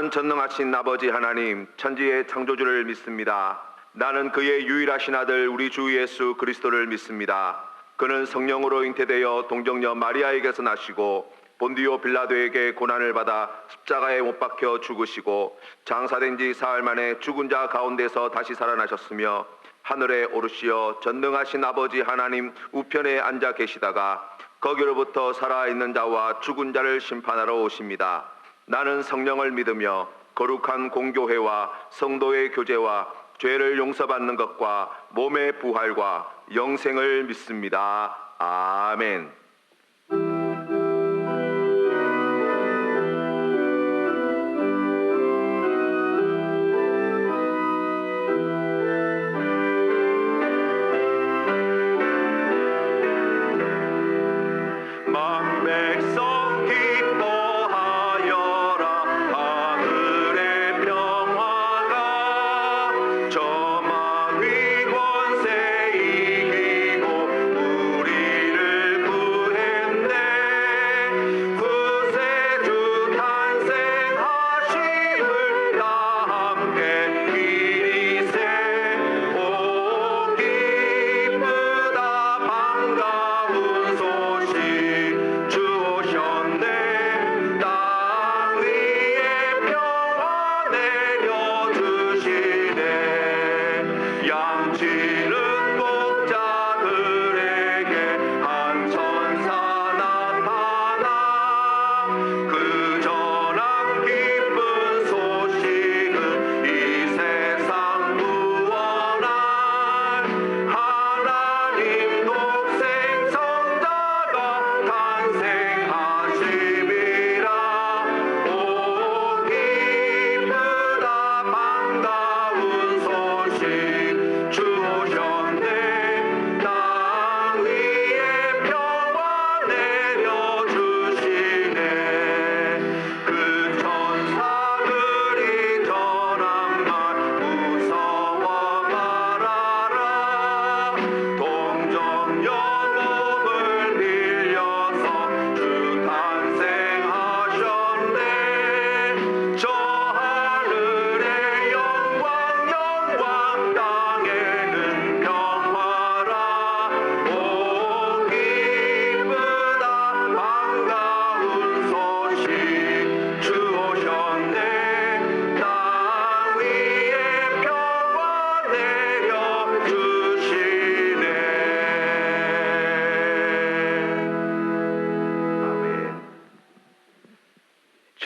나는 전능하신 아버지 하나님 천지의 창조주를 믿습니다. 나는 그의 유일하신 아들 우리 주 예수 그리스도를 믿습니다. 그는 성령으로 잉태되어 동정녀 마리아에게서 나시고 본디오 빌라도에게 고난을 받아 십자가에 못 박혀 죽으시고 장사된 지 사흘 만에 죽은 자 가운데서 다시 살아나셨으며 하늘에 오르시어 전능하신 아버지 하나님 우편에 앉아 계시다가 거기로부터 살아있는 자와 죽은 자를 심판하러 오십니다. 나는 성령을 믿으며 거룩한 공교회와 성도의 교제와 죄를 용서받는 것과 몸의 부활과 영생을 믿습니다. 아멘.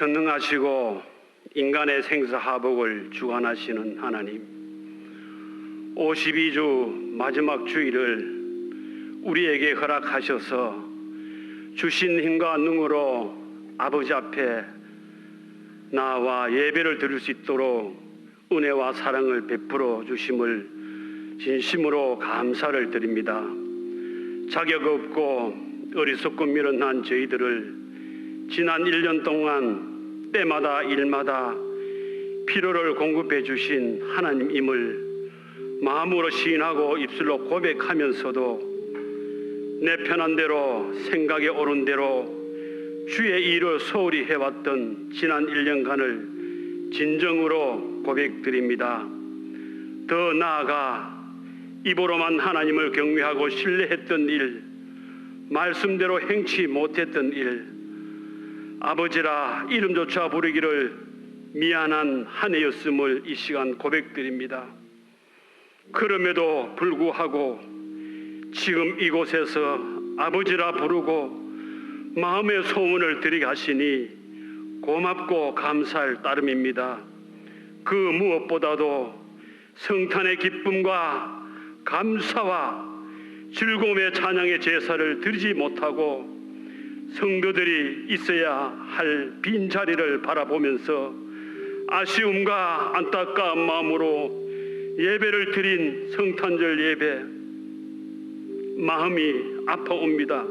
전능하시고 인간의 생사하복을 주관하시는 하나님, 52주 마지막 주일을 우리에게 허락하셔서 주신 힘과 능으로 아버지 앞에 나와 예배를 드릴 수 있도록 은혜와 사랑을 베풀어 주심을 진심으로 감사를 드립니다. 자격 없고 어리석고 미련한 저희들을 지난 1년 동안 때마다 일마다 필요를 공급해 주신 하나님임을 마음으로 시인하고 입술로 고백하면서도 내 편한 대로 생각에 오른 대로 주의 일을 소홀히 해왔던 지난 1년간을 진정으로 고백드립니다. 더 나아가 입으로만 하나님을 경외하고 신뢰했던 일, 말씀대로 행치 못했던 일, 아버지라 이름조차 부르기를 미안한 한 해였음을 이 시간 고백드립니다. 그럼에도 불구하고 지금 이곳에서 아버지라 부르고 마음의 소원을 드리게 하시니 고맙고 감사할 따름입니다. 그 무엇보다도 성탄의 기쁨과 감사와 즐거움의 찬양의 제사를 드리지 못하고 성도들이 있어야 할 빈자리를 바라보면서 아쉬움과 안타까운 마음으로 예배를 드린 성탄절 예배, 마음이 아파옵니다.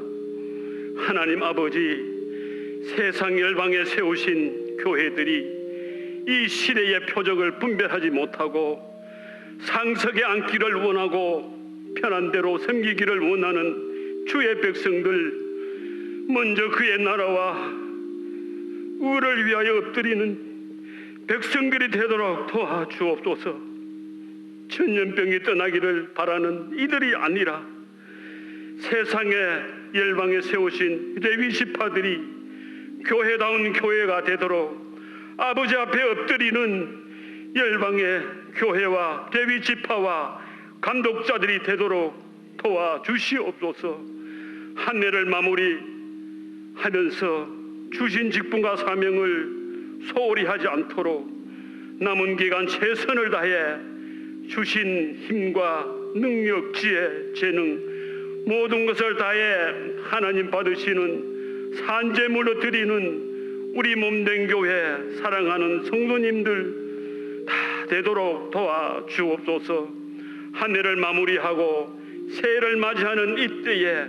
하나님 아버지, 세상 열방에 세우신 교회들이 이 시대의 표적을 분별하지 못하고 상석에 앉기를 원하고 편한 대로 섬기기를 원하는 주의 백성들, 먼저 그의 나라와 의를 위하여 엎드리는 백성들이 되도록 도와주옵소서. 천년병이 떠나기를 바라는 이들이 아니라 세상에 열방에 세우신 레위지파들이 교회다운 교회가 되도록 아버지 앞에 엎드리는 열방의 교회와 레위지파와 감독자들이 되도록 도와주시옵소서. 한 해를 마무리하면서 주신 직분과 사명을 소홀히 하지 않도록 남은 기간 최선을 다해 주신 힘과 능력, 지혜, 재능 모든 것을 다해 하나님 받으시는 산제물로 드리는 우리 몸된 교회 사랑하는 성도님들 다 되도록 도와주옵소서. 한 해를 마무리하고 새해를 맞이하는 이때에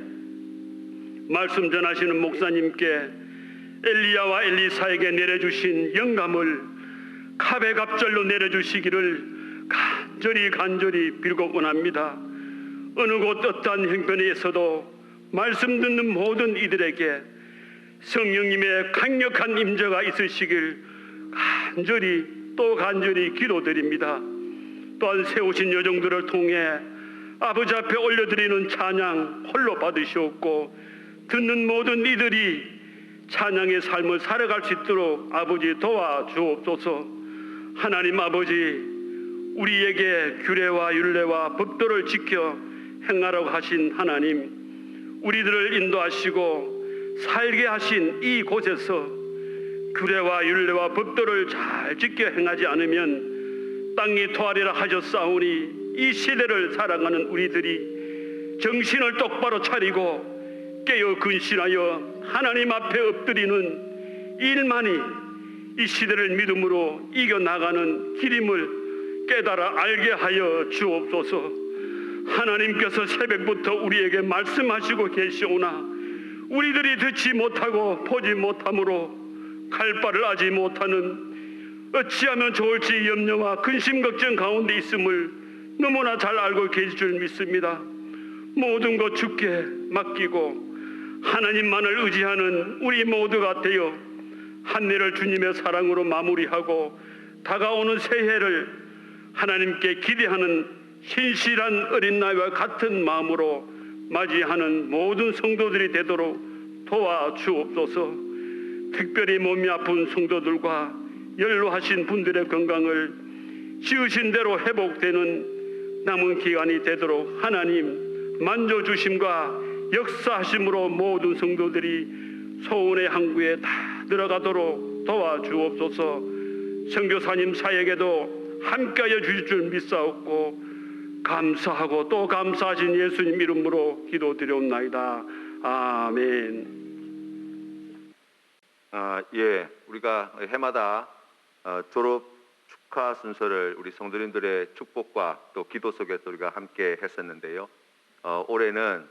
말씀 전하시는 목사님께 엘리야와 엘리사에게 내려주신 영감을 갑에갑절로 내려주시기를 간절히 빌고 원합니다. 어느 곳 어떠한 형편에서도 말씀 듣는 모든 이들에게 성령님의 강력한 임재가 있으시길 간절히 기도드립니다. 또한 세우신 여정들을 통해 아버지 앞에 올려드리는 찬양 홀로 받으시옵고 듣는 모든 이들이 찬양의 삶을 살아갈 수 있도록 아버지 도와주옵소서. 하나님 아버지, 우리에게 규례와 율례와 법도를 지켜 행하라고 하신 하나님, 우리들을 인도하시고 살게 하신 이 곳에서 규례와 율례와 법도를 잘 지켜 행하지 않으면 땅이 토하리라 하셨사오니 이 시대를 살아가는 우리들이 정신을 똑바로 차리고 깨어 근신하여 하나님 앞에 엎드리는 일만이 이 시대를 믿음으로 이겨나가는 길임을 깨달아 알게 하여 주옵소서. 하나님께서 새벽부터 우리에게 말씀하시고 계시오나 우리들이 듣지 못하고 보지 못함으로 갈 바를 아지 못하는 어찌하면 좋을지 염려와 근심 걱정 가운데 있음을 너무나 잘 알고 계실 줄 믿습니다. 모든 것 주께 맡기고 하나님만을 의지하는 우리 모두가 되어 한 해를 주님의 사랑으로 마무리하고 다가오는 새해를 하나님께 기대하는 신실한 어린 나이와 같은 마음으로 맞이하는 모든 성도들이 되도록 도와주옵소서. 특별히 몸이 아픈 성도들과 연로하신 분들의 건강을 지으신 대로 회복되는 남은 기간이 되도록 하나님 만져주심과 역사하심으로 모든 성도들이 소원의 항구에 다 들어가도록 도와주옵소서. 선교사님 사역에도 함께하여 주실 줄 믿사옵고 감사하고 또 감사하신 예수님 이름으로 기도드리옵나이다. 아멘. 우리가 해마다 졸업 축하 순서를 우리 성도님들의 축복과 또 기도 속에서 우리가 함께 했었는데요. 올해는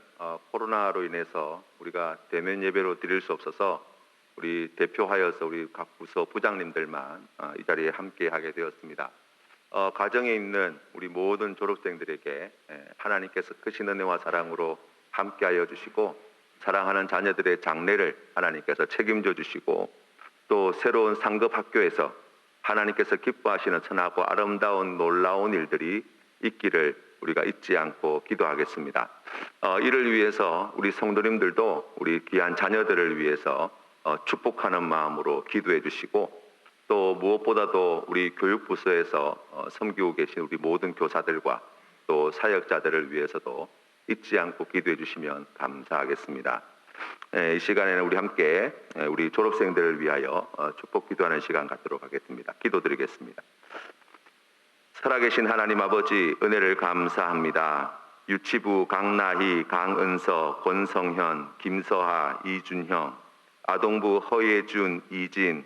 코로나로 인해서 우리가 대면 예배로 드릴 수 없어서 우리 대표하여서 우리 각 부서 부장님들만 이 자리에 함께 하게 되었습니다. 가정에 있는 우리 모든 졸업생들에게 하나님께서 크신 은혜와 사랑으로 함께하여 주시고 사랑하는 자녀들의 장래를 하나님께서 책임져 주시고 또 새로운 상급 학교에서 하나님께서 기뻐하시는 선하고 아름다운 놀라운 일들이 있기를 우리가 잊지 않고 기도하겠습니다. 이를 위해서 우리 성도님들도 우리 귀한 자녀들을 위해서 축복하는 마음으로 기도해 주시고 또 무엇보다도 우리 교육부서에서 섬기고 계신 우리 모든 교사들과 또 사역자들을 위해서도 잊지 않고 기도해 주시면 감사하겠습니다. 이 시간에는 우리 함께 우리 졸업생들을 위하여 축복 기도하는 시간 갖도록 하겠습니다. 기도드리겠습니다. 살아계신 하나님 아버지, 은혜를 감사합니다. 유치부 강나희, 강은서, 권성현, 김서하, 이준형, 아동부 허예준, 이진,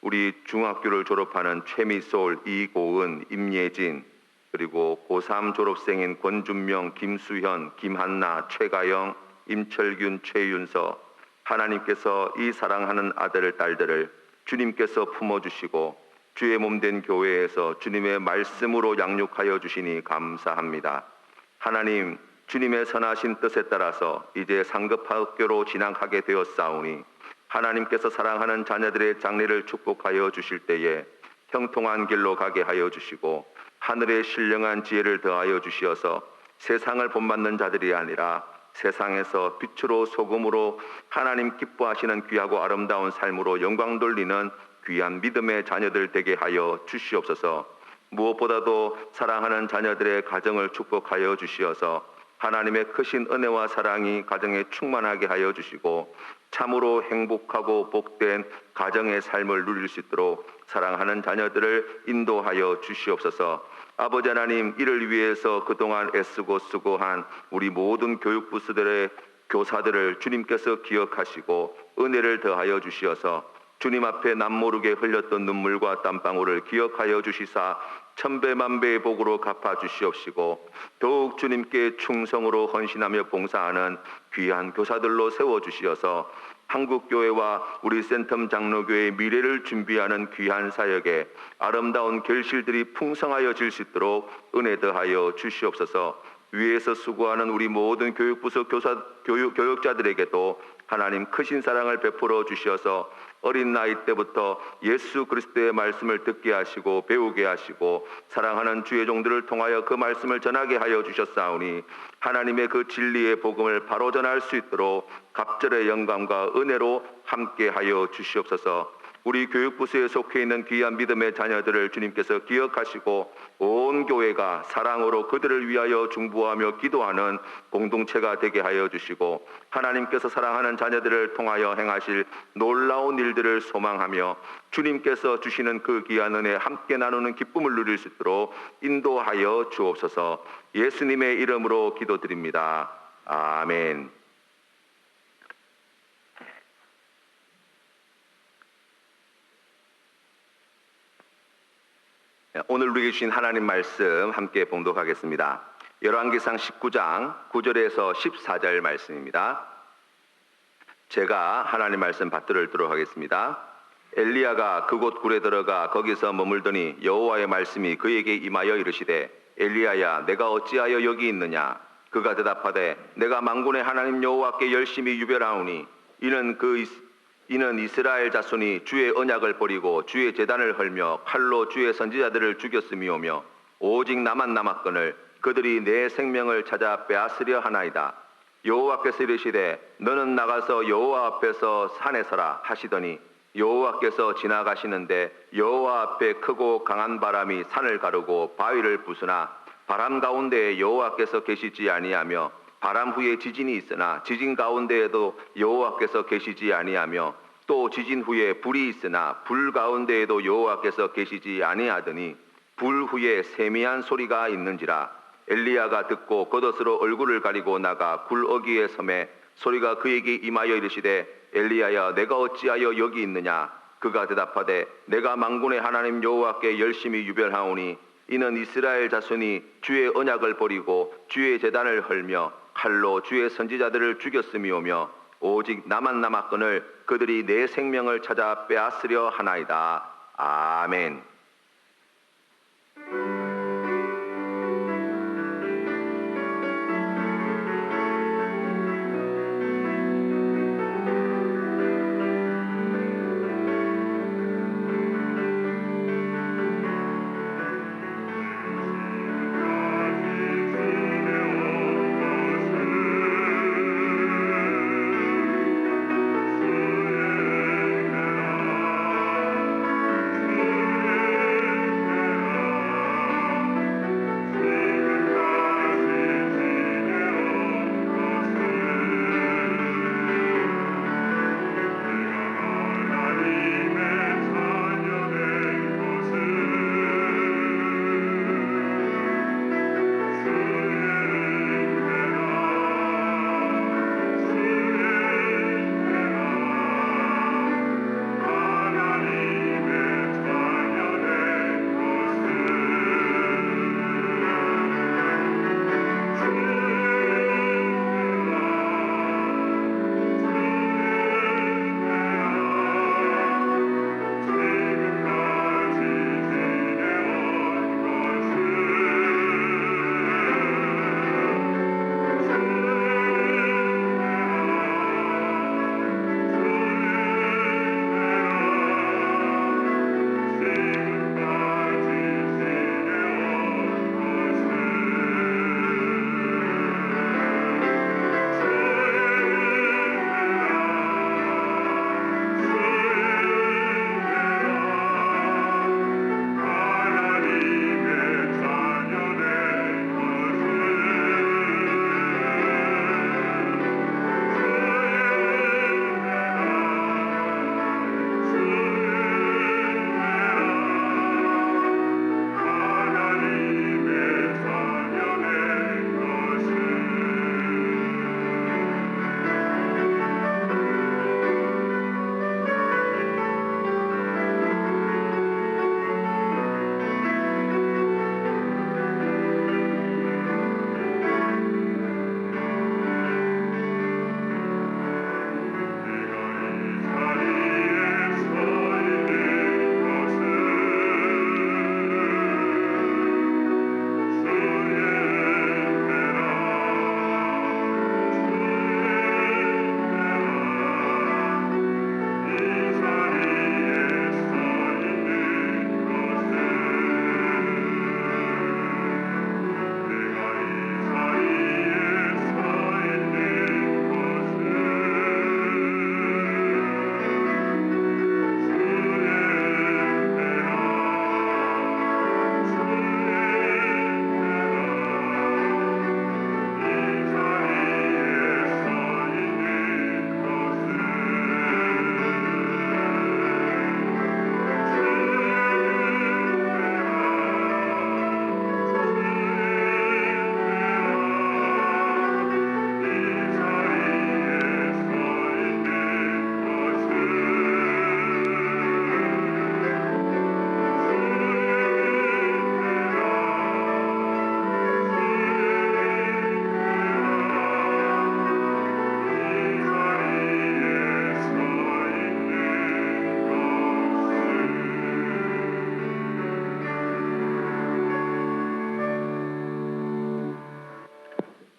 우리 중학교를 졸업하는 최미솔, 이고은, 임예진, 그리고 고3 졸업생인 권준명, 김수현, 김한나, 최가영, 임철균, 최윤서, 하나님께서 이 사랑하는 아들, 딸들을 주님께서 품어주시고 주의 몸된 교회에서 주님의 말씀으로 양육하여 주시니 감사합니다. 하나님, 주님의 선하신 뜻에 따라서 이제 상급학교로 진학하게 되었사오니 하나님께서 사랑하는 자녀들의 장래를 축복하여 주실 때에 형통한 길로 가게 하여 주시고 하늘의 신령한 지혜를 더하여 주시어서 세상을 본받는 자들이 아니라 세상에서 빛으로 소금으로 하나님 기뻐하시는 귀하고 아름다운 삶으로 영광 돌리는 귀한 믿음의 자녀들 되게 하여 주시옵소서. 무엇보다도 사랑하는 자녀들의 가정을 축복하여 주시어서 하나님의 크신 은혜와 사랑이 가정에 충만하게 하여 주시고 참으로 행복하고 복된 가정의 삶을 누릴 수 있도록 사랑하는 자녀들을 인도하여 주시옵소서. 아버지 하나님, 이를 위해서 그동안 애쓰고 수고한 우리 모든 교육부서들의 교사들을 주님께서 기억하시고 은혜를 더하여 주시어서 주님 앞에 남모르게 흘렸던 눈물과 땀방울을 기억하여 주시사 천배만배의 복으로 갚아 주시옵시고 더욱 주님께 충성으로 헌신하며 봉사하는 귀한 교사들로 세워주시어서 한국교회와 우리 센텀 장로교회의 미래를 준비하는 귀한 사역에 아름다운 결실들이 풍성하여질 수 있도록 은혜 더하여 주시옵소서. 위에서 수고하는 우리 모든 교육부서 교육자들에게도 하나님 크신 사랑을 베풀어 주시어서 어린 나이 때부터 예수 그리스도의 말씀을 듣게 하시고 배우게 하시고 사랑하는 주의 종들을 통하여 그 말씀을 전하게 하여 주셨사오니 하나님의 그 진리의 복음을 바로 전할 수 있도록 갑절의 영광과 은혜로 함께 하여 주시옵소서. 우리 교육부서에 속해 있는 귀한 믿음의 자녀들을 주님께서 기억하시고 온 교회가 사랑으로 그들을 위하여 중보하며 기도하는 공동체가 되게 하여 주시고 하나님께서 사랑하는 자녀들을 통하여 행하실 놀라운 일들을 소망하며 주님께서 주시는 그 귀한 은혜 함께 나누는 기쁨을 누릴 수 있도록 인도하여 주옵소서. 예수님의 이름으로 기도드립니다. 아멘. 오늘 우리에게 주신 하나님 말씀 함께 봉독하겠습니다. 열왕기상 19장 9절에서 14절 말씀입니다. 제가 하나님 말씀 받들어 읽도록 하겠습니다. 엘리야가 그곳 굴에 들어가 거기서 머물더니 여호와의 말씀이 그에게 임하여 이르시되 엘리야야 내가 어찌하여 여기 있느냐. 그가 대답하되 내가 만군의 하나님 여호와께 열심히 유별하오니 이는 이스라엘 자손이 주의 언약을 버리고 주의 제단을 헐며 칼로 주의 선지자들을 죽였음이오며 오직 나만 남았거늘 그들이 내 생명을 찾아 빼앗으려 하나이다. 여호와께서 이르시되 너는 나가서 여호와 앞에서 산에 서라 하시더니 여호와께서 지나가시는데 여호와 앞에 크고 강한 바람이 산을 가르고 바위를 부수나 바람 가운데에 여호와께서 계시지 아니하며 바람 후에 지진이 있으나 지진 가운데에도 여호와께서 계시지 아니하며 또 지진 후에 불이 있으나 불 가운데에도 여호와께서 계시지 아니하더니 불 후에 세미한 소리가 있는지라. 엘리야가 듣고 겉옷으로 얼굴을 가리고 나가 굴 어귀에 섬에 소리가 그에게 임하여 이르시되 엘리야야 내가 어찌하여 여기 있느냐. 그가 대답하되 내가 만군의 하나님 여호와께 열심히 유별하오니 이는 이스라엘 자손이 주의 언약을 버리고 주의 제단을 헐며 칼로 주의 선지자들을 죽였음이오며 오직 나만 남았거늘 그들이 내 생명을 찾아 빼앗으려 하나이다. 아멘.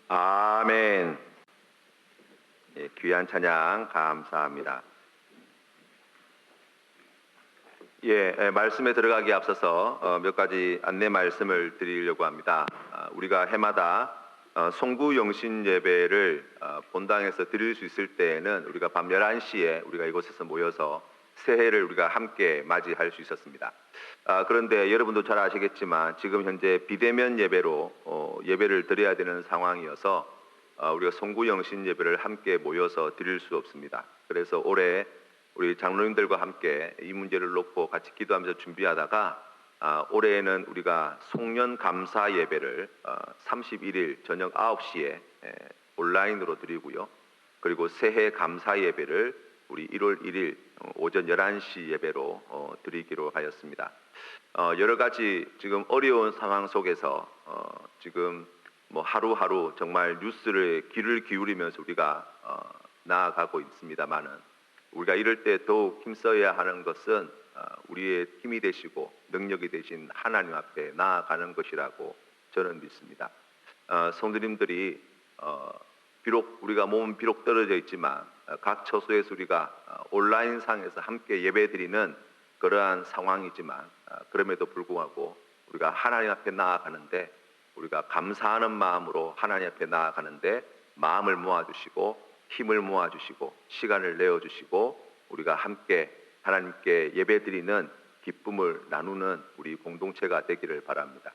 아멘. 예, 귀한 찬양 감사합니다. 말씀에 들어가기 앞서서 몇 가지 안내 말씀을 드리려고 합니다. 우리가 해마다 송구 영신 예배를 본당에서 드릴 수 있을 때에는 우리가 밤 11시에 우리가 이곳에서 모여서 새해를 우리가 함께 맞이할 수 있었습니다. 그런데 여러분도 잘 아시겠지만 지금 현재 비대면 예배로 예배를 드려야 되는 상황이어서 우리가 송구 영신 예배를 함께 모여서 드릴 수 없습니다. 그래서 올해 우리 장로님들과 함께 이 문제를 놓고 같이 기도하면서 준비하다가 올해에는 우리가 송년 감사 예배를 31일 저녁 9시에 온라인으로 드리고요. 그리고 새해 감사 예배를 우리 1월 1일 오전 11시 예배로 드리기로 하였습니다. 여러 가지 지금 어려운 상황 속에서 지금 뭐 하루하루 정말 뉴스를 귀를 기울이면서 우리가 나아가고 있습니다만은 우리가 이럴 때 더욱 힘써야 하는 것은 우리의 힘이 되시고 능력이 되신 하나님 앞에 나아가는 것이라고 저는 믿습니다. 성도님들이 비록 우리가 몸은 비록 떨어져 있지만 각 처소에서 우리가 온라인상에서 함께 예배드리는 그러한 상황이지만 그럼에도 불구하고 우리가 하나님 앞에 나아가는데 우리가 감사하는 마음으로 하나님 앞에 나아가는데 마음을 모아주시고 힘을 모아주시고 시간을 내어주시고 우리가 함께 하나님께 예배드리는 기쁨을 나누는 우리 공동체가 되기를 바랍니다.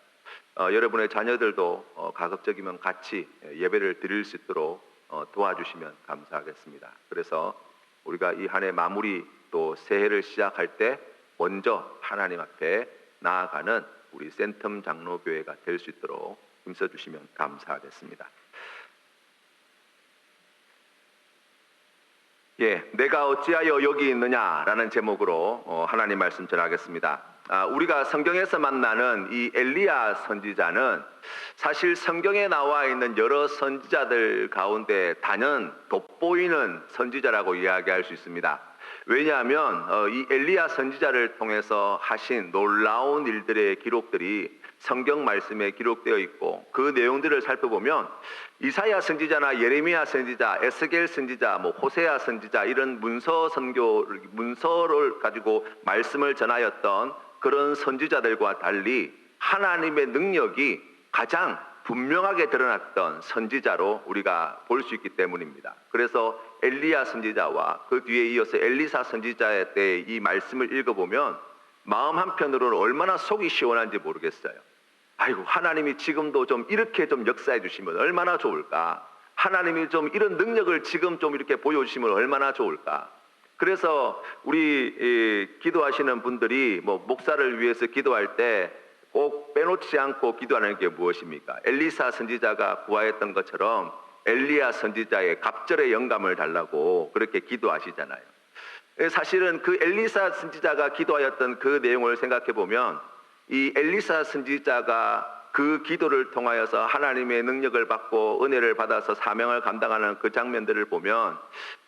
여러분의 자녀들도 가급적이면 같이 예배를 드릴 수 있도록 도와주시면 감사하겠습니다. 그래서 우리가 이 한 해 마무리 또 새해를 시작할 때 먼저 하나님 앞에 나아가는 우리 센텀 장로교회가 될 수 있도록 힘써 주시면 감사하겠습니다. 내가 어찌하여 여기 있느냐라는 제목으로 하나님 말씀 전하겠습니다. 우리가 성경에서 만나는 이 엘리야 선지자는 사실 성경에 나와 있는 여러 선지자들 가운데 단연 돋보이는 선지자라고 이야기할 수 있습니다. 왜냐하면 이 엘리야 선지자를 통해서 하신 놀라운 일들의 기록들이 성경 말씀에 기록되어 있고 그 내용들을 살펴보면 이사야 선지자나 예레미야 선지자, 에스겔 선지자, 호세아 선지자 이런 문서를 가지고 말씀을 전하였던 그런 선지자들과 달리 하나님의 능력이 가장 분명하게 드러났던 선지자로 우리가 볼 수 있기 때문입니다. 그래서 엘리야 선지자와 그 뒤에 이어서 엘리사 선지자의 때 이 말씀을 읽어보면 마음 한편으로는 얼마나 속이 시원한지 모르겠어요. 아이고, 하나님이 지금도 좀 이렇게 좀 역사해 주시면 얼마나 좋을까. 하나님이 좀 이런 능력을 지금 좀 이렇게 보여주시면 얼마나 좋을까. 그래서 우리 기도하시는 분들이 목사를 위해서 기도할 때 꼭 빼놓지 않고 기도하는 게 무엇입니까? 엘리사 선지자가 구하였던 것처럼 엘리야 선지자의 갑절의 영감을 달라고 그렇게 기도하시잖아요. 사실은 그 엘리사 선지자가 기도하였던 그 내용을 생각해 보면 이 엘리사 선지자가 그 기도를 통하여서 하나님의 능력을 받고 은혜를 받아서 사명을 감당하는 그 장면들을 보면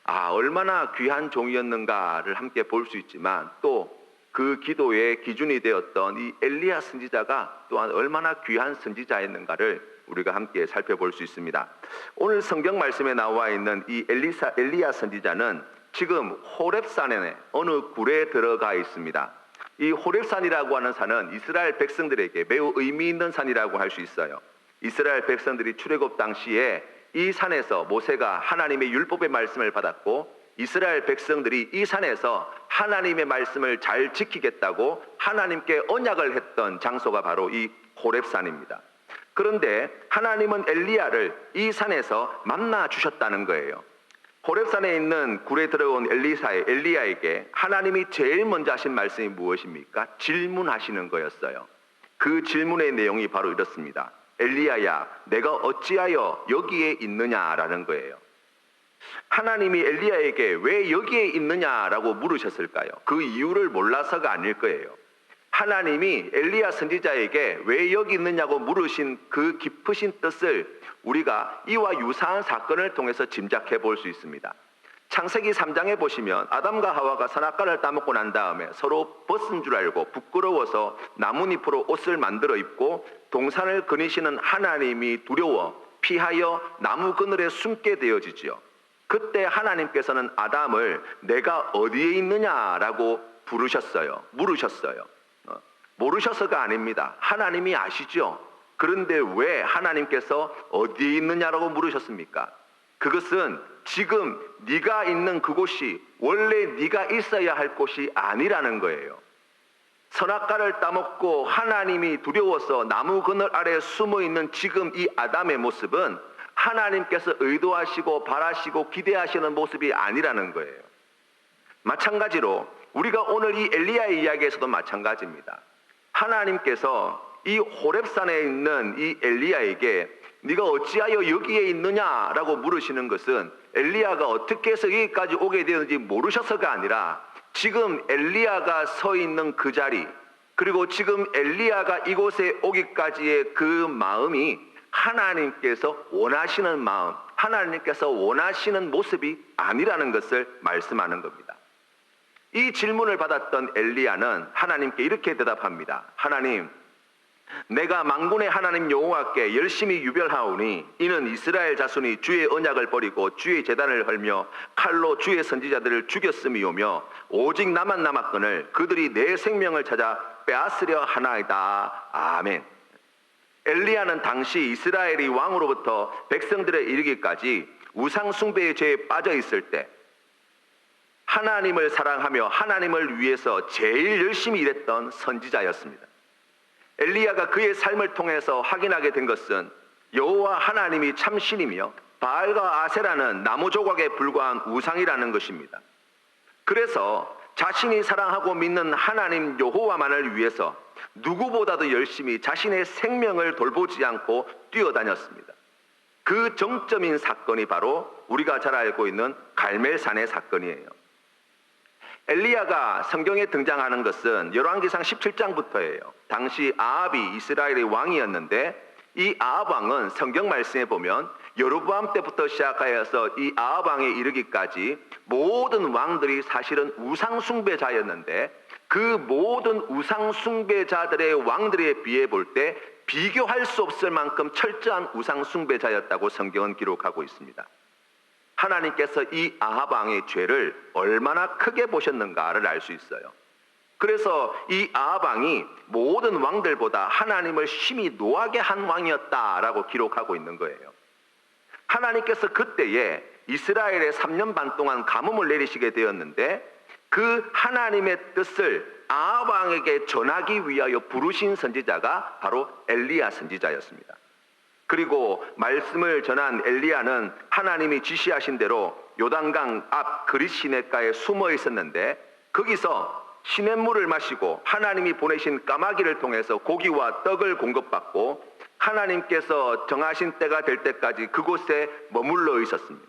얼마나 귀한 종이었는가를 함께 볼 수 있지만 또 그 기도의 기준이 되었던 이 엘리야 선지자가 또한 얼마나 귀한 선지자였는가를 우리가 함께 살펴볼 수 있습니다. 오늘 성경 말씀에 나와 있는 이 엘리야 선지자는 지금 호렙산에 어느 굴에 들어가 있습니다. 이 호렙산이라고 하는 산은 이스라엘 백성들에게 매우 의미 있는 산이라고 할 수 있어요. 이스라엘 백성들이 출애굽 당시에 이 산에서 모세가 하나님의 율법의 말씀을 받았고 이스라엘 백성들이 이 산에서 하나님의 말씀을 잘 지키겠다고 하나님께 언약을 했던 장소가 바로 이 호렙산입니다. 그런데 하나님은 엘리야를 이 산에서 만나 주셨다는 거예요. 호렙산에 있는 굴에 들어온 엘리야에게 하나님이 제일 먼저 하신 말씀이 무엇입니까? 질문하시는 거였어요. 그 질문의 내용이 바로 이렇습니다. 엘리야야, 내가 어찌하여 여기에 있느냐라는 거예요. 하나님이 엘리야에게 왜 여기에 있느냐라고 물으셨을까요? 그 이유를 몰라서가 아닐 거예요. 하나님이 엘리야 선지자에게 왜 여기 있느냐고 물으신 그 깊으신 뜻을 우리가 이와 유사한 사건을 통해서 짐작해 볼 수 있습니다. 창세기 3장에 보시면 아담과 하와가 선악과를 따먹고 난 다음에 서로 벗은 줄 알고 부끄러워서 나뭇잎으로 옷을 만들어 입고 동산을 거니시는 하나님이 두려워 피하여 나무 그늘에 숨게 되어지지요. 그때 하나님께서는 아담을 내가 어디에 있느냐라고 부르셨어요. 물으셨어요. 모르셔서가 아닙니다. 하나님이 아시죠. 그런데 왜 하나님께서 어디에 있느냐라고 물으셨습니까? 그것은 지금 네가 있는 그곳이 원래 네가 있어야 할 곳이 아니라는 거예요. 선악과를 따먹고 하나님이 두려워서 나무 그늘 아래 숨어있는 지금 이 아담의 모습은 하나님께서 의도하시고 바라시고 기대하시는 모습이 아니라는 거예요. 마찬가지로 우리가 오늘 이 엘리야의 이야기에서도 마찬가지입니다. 하나님께서 이 호렙산에 있는 이 엘리야에게 네가 어찌하여 여기에 있느냐라고 물으시는 것은 엘리야가 어떻게 해서 여기까지 오게 되었는지 모르셔서가 아니라 지금 엘리야가 서 있는 그 자리, 그리고 지금 엘리야가 이곳에 오기까지의 그 마음이 하나님께서 원하시는 마음, 하나님께서 원하시는 모습이 아니라는 것을 말씀하는 겁니다. 이 질문을 받았던 엘리야는 하나님께 이렇게 대답합니다. 하나님, 내가 만군의 하나님 여호와께 열심히 유별하오니 이는 이스라엘 자손이 주의 언약을 버리고 주의 제단을 헐며 칼로 주의 선지자들을 죽였음이오며 오직 나만 남았거늘 그들이 내 생명을 찾아 빼앗으려 하나이다. 아멘. 엘리야는 당시 이스라엘이 왕으로부터 백성들에 이르기까지 우상 숭배의 죄에 빠져 있을 때 하나님을 사랑하며 하나님을 위해서 제일 열심히 일했던 선지자였습니다. 엘리야가 그의 삶을 통해서 확인하게 된 것은 여호와 하나님이 참 신이며 바알과 아세라는 나무 조각에 불과한 우상이라는 것입니다. 그래서 자신이 사랑하고 믿는 하나님 여호와만을 위해서 누구보다도 열심히 자신의 생명을 돌보지 않고 뛰어다녔습니다. 그 정점인 사건이 바로 우리가 잘 알고 있는 갈멜산의 사건이에요. 엘리야가 성경에 등장하는 것은 열왕기상 17장부터예요. 당시 아합이 이스라엘의 왕이었는데 이 아합 왕은 성경 말씀에 보면 여로보암 때부터 시작하여서 이 아합 왕에 이르기까지 모든 왕들이 사실은 우상 숭배자였는데 그 모든 우상 숭배자들의 왕들에 비해 볼 때 비교할 수 없을 만큼 철저한 우상 숭배자였다고 성경은 기록하고 있습니다. 하나님께서 이 아합 왕의 죄를 얼마나 크게 보셨는가를 알 수 있어요. 그래서 이 아합 왕이 모든 왕들보다 하나님을 심히 노하게 한 왕이었다라고 기록하고 있는 거예요. 하나님께서 그때에 이스라엘에 3년 반 동안 가뭄을 내리시게 되었는데 그 하나님의 뜻을 아합 왕에게 전하기 위하여 부르신 선지자가 바로 엘리야 선지자였습니다. 그리고 말씀을 전한 엘리야는 하나님이 지시하신 대로 요단강 앞 그릿 시냇가에 숨어 있었는데 거기서 시냇물을 마시고 하나님이 보내신 까마귀를 통해서 고기와 떡을 공급받고 하나님께서 정하신 때가 될 때까지 그곳에 머물러 있었습니다.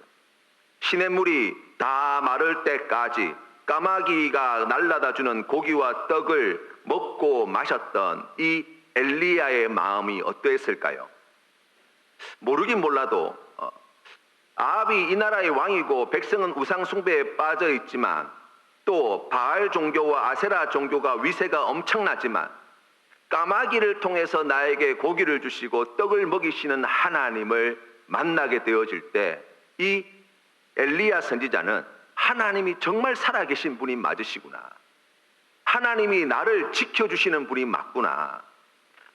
시냇물이 다 마를 때까지 까마귀가 날라다 주는 고기와 떡을 먹고 마셨던 이 엘리야의 마음이 어떠했을까요? 모르긴 몰라도 아합이 이 나라의 왕이고 백성은 우상 숭배에 빠져 있지만 또 바알 종교와 아세라 종교가 위세가 엄청나지만 까마귀를 통해서 나에게 고기를 주시고 떡을 먹이시는 하나님을 만나게 되어질 때 이 엘리야 선지자는 하나님이 정말 살아계신 분이 맞으시구나. 하나님이 나를 지켜주시는 분이 맞구나.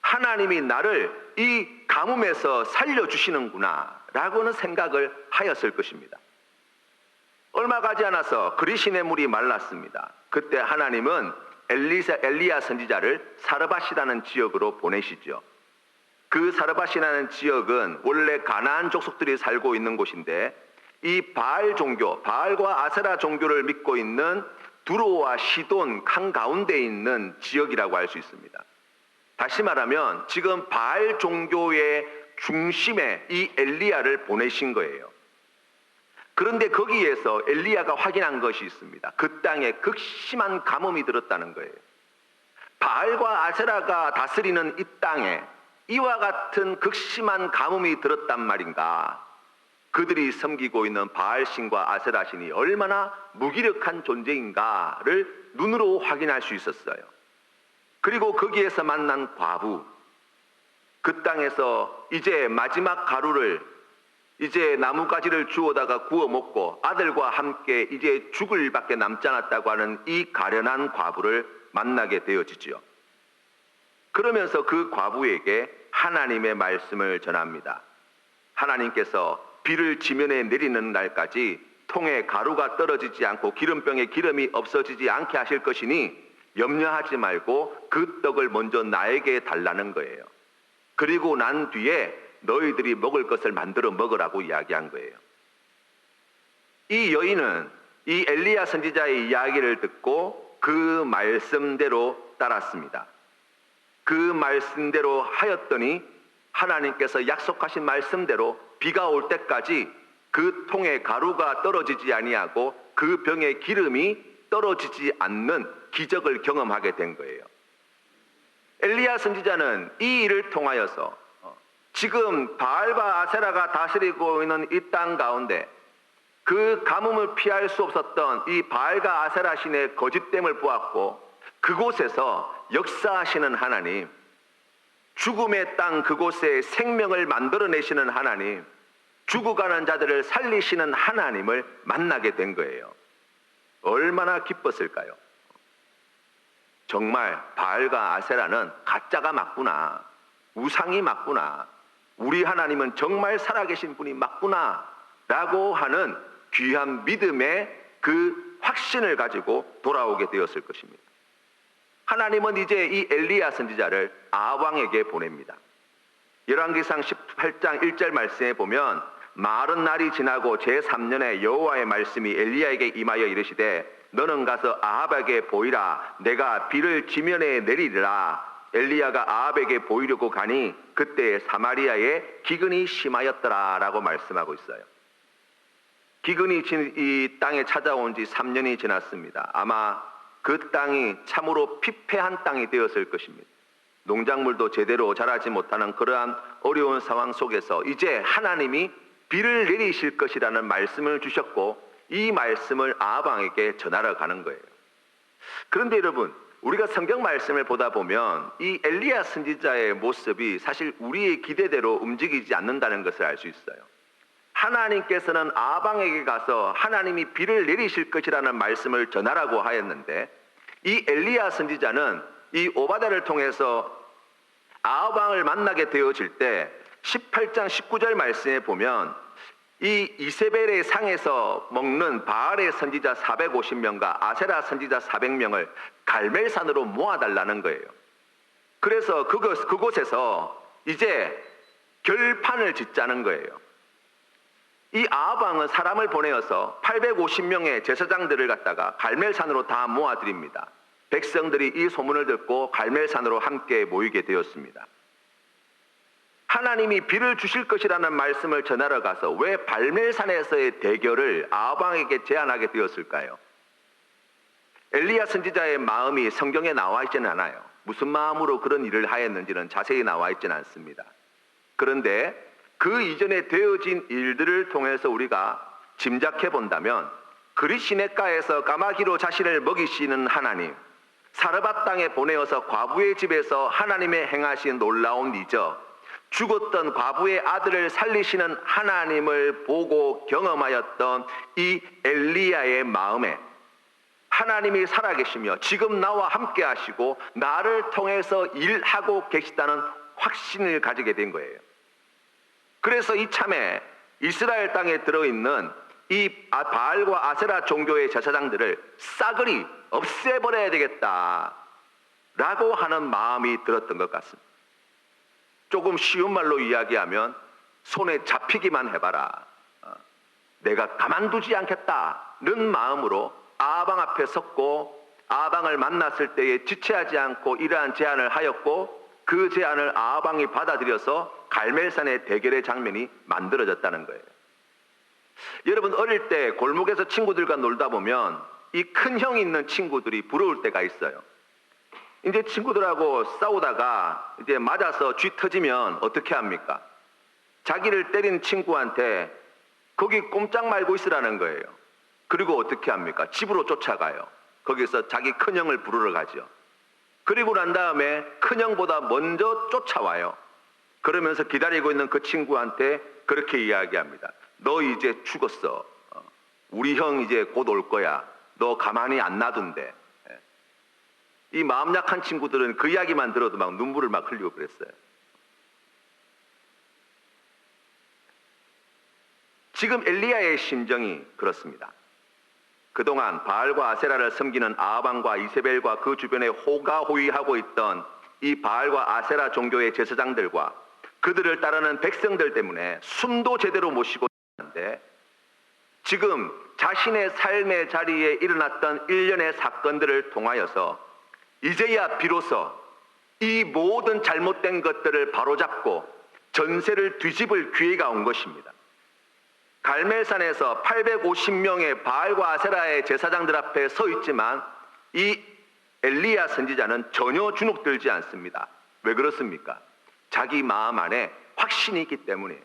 하나님이 나를 이 가뭄에서 살려주시는구나 라고는 생각을 하였을 것입니다. 얼마 가지 않아서 그리시의 물이 말랐습니다. 그때 하나님은 엘리야 선지자를 사르밧이라는 지역으로 보내시죠. 그 사르밧이라는 지역은 원래 가나안 족속들이 살고 있는 곳인데 이 바알 종교, 바알과 아세라 종교를 믿고 있는 두로와 시돈 한가운데 있는 지역이라고 할 수 있습니다. 다시 말하면 지금 바알 종교의 중심에 이 엘리야를 보내신 거예요. 그런데 거기에서 엘리야가 확인한 것이 있습니다. 그 땅에 극심한 가뭄이 들었다는 거예요. 바알과 아세라가 다스리는 이 땅에 이와 같은 극심한 가뭄이 들었단 말인가? 그들이 섬기고 있는 바알신과 아세라신이 얼마나 무기력한 존재인가를 눈으로 확인할 수 있었어요. 그리고 거기에서 만난 과부, 그 땅에서 이제 마지막 가루를, 이제 나뭇가지를 주워다가 구워 먹고 아들과 함께 이제 죽을 밖에 남지 않았다고 하는 이 가련한 과부를 만나게 되어지지요. 그러면서 그 과부에게 하나님의 말씀을 전합니다. 하나님께서 비를 지면에 내리는 날까지 통에 가루가 떨어지지 않고 기름병에 기름이 없어지지 않게 하실 것이니 염려하지 말고 그 떡을 먼저 나에게 달라는 거예요. 그리고 난 뒤에 너희들이 먹을 것을 만들어 먹으라고 이야기한 거예요. 이 여인은 이 엘리야 선지자의 이야기를 듣고 그 말씀대로 따랐습니다. 그 말씀대로 하였더니 하나님께서 약속하신 말씀대로 비가 올 때까지 그 통에 가루가 떨어지지 아니하고 그 병에 기름이 떨어지지 않는 기적을 경험하게 된 거예요. 엘리야 선지자는 이 일을 통하여서 지금 바알과 아세라가 다스리고 있는 이 땅 가운데 그 가뭄을 피할 수 없었던 이 바알과 아세라 신의 거짓됨을 보았고, 그곳에서 역사하시는 하나님, 죽음의 땅 그곳에 생명을 만들어내시는 하나님, 죽어가는 자들을 살리시는 하나님을 만나게 된 거예요. 얼마나 기뻤을까요? 정말 바알과 아세라는 가짜가 맞구나, 우상이 맞구나, 우리 하나님은 정말 살아계신 분이 맞구나 라고 하는 귀한 믿음의 그 확신을 가지고 돌아오게 되었을 것입니다. 하나님은 이제 이 엘리야 선지자를 아합왕에게 보냅니다. 열왕기상 18장 1절 말씀에 보면, 마른 날이 지나고 제3년에 여호와의 말씀이 엘리야에게 임하여 이르시되 너는 가서 아합에게 보이라, 내가 비를 지면에 내리리라. 엘리야가 아합에게 보이려고 가니 그때 사마리아에 기근이 심하였더라 라고 말씀하고 있어요. 기근이 이 땅에 찾아온 지 3년이 지났습니다. 아마 그 땅이 참으로 피폐한 땅이 되었을 것입니다. 농작물도 제대로 자라지 못하는 그러한 어려운 상황 속에서 이제 하나님이 비를 내리실 것이라는 말씀을 주셨고, 이 말씀을 아합왕에게 전하러 가는 거예요. 그런데 여러분, 우리가 성경 말씀을 보다 보면 이 엘리야 선지자의 모습이 사실 우리의 기대대로 움직이지 않는다는 것을 알 수 있어요. 하나님께서는 아합왕에게 가서 하나님이 비를 내리실 것이라는 말씀을 전하라고 하였는데, 이 엘리야 선지자는 이 오바댜를 통해서 아합왕을 만나게 되어질 때 18장 19절 말씀에 보면 이 이세벨의 상에서 먹는 바알의 선지자 450명과 아세라 선지자 400명을 갈멜산으로 모아달라는 거예요. 그래서 그곳에서 이제 결판을 짓자는 거예요. 이 아합왕은 사람을 보내어서 850명의 제사장들을 갖다가 갈멜산으로 다 모아드립니다. 백성들이 이 소문을 듣고 갈멜산으로 함께 모이게 되었습니다. 하나님이 비를 주실 것이라는 말씀을 전하러 가서 왜 갈멜산에서의 대결을 아합왕에게 제안하게 되었을까요? 엘리야 선지자의 마음이 성경에 나와 있지는 않아요. 무슨 마음으로 그런 일을 하였는지는 자세히 나와 있지는 않습니다. 그런데 그 이전에 되어진 일들을 통해서 우리가 짐작해 본다면, 그리시네가에서 까마귀로 자신을 먹이시는 하나님, 사르밧 땅에 보내어서 과부의 집에서 하나님의 행하신 놀라운 이적, 죽었던 과부의 아들을 살리시는 하나님을 보고 경험하였던 이 엘리야의 마음에 하나님이 살아계시며 지금 나와 함께 하시고 나를 통해서 일하고 계시다는 확신을 가지게 된 거예요. 그래서 이참에 이스라엘 땅에 들어있는 이 바알과 아세라 종교의 제사장들을 싸그리 없애버려야 되겠다 라고 하는 마음이 들었던 것 같습니다. 조금 쉬운 말로 이야기하면 손에 잡히기만 해봐라, 내가 가만두지 않겠다는 마음으로 아합왕 앞에 섰고, 아합왕을 만났을 때에 지체하지 않고 이러한 제안을 하였고, 그 제안을 아합왕이 받아들여서 갈멜산의 대결의 장면이 만들어졌다는 거예요. 여러분, 어릴 때 골목에서 친구들과 놀다 보면 이 큰 형이 있는 친구들이 부러울 때가 있어요. 이제 친구들하고 싸우다가 이제 맞아서 쥐 터지면 어떻게 합니까? 자기를 때린 친구한테 거기 꼼짝 말고 있으라는 거예요. 그리고 어떻게 합니까? 집으로 쫓아가요. 거기서 자기 큰형을 부르러 가죠. 그리고 난 다음에 큰형보다 먼저 쫓아와요. 그러면서 기다리고 있는 그 친구한테 그렇게 이야기합니다. 너 이제 죽었어. 우리 형 이제 곧 올 거야. 너 가만히 안 놔둔대. 이 마음 약한 친구들은 그 이야기만 들어도 막 눈물을 막 흘리고 그랬어요. 지금 엘리야의 심정이 그렇습니다. 그동안 바알과 아세라를 섬기는 아합왕과 이세벨과 그 주변에 호가호위하고 있던 이 바알과 아세라 종교의 제사장들과 그들을 따르는 백성들 때문에 숨도 제대로 못 쉬고 있는데, 지금 자신의 삶의 자리에 일어났던 일련의 사건들을 통하여서 이제야 비로소 이 모든 잘못된 것들을 바로잡고 전세를 뒤집을 기회가 온 것입니다. 갈멜산에서 850명의 바알과 아세라의 제사장들 앞에 서 있지만 이 엘리야 선지자는 전혀 주눅들지 않습니다. 왜 그렇습니까? 자기 마음 안에 확신이 있기 때문에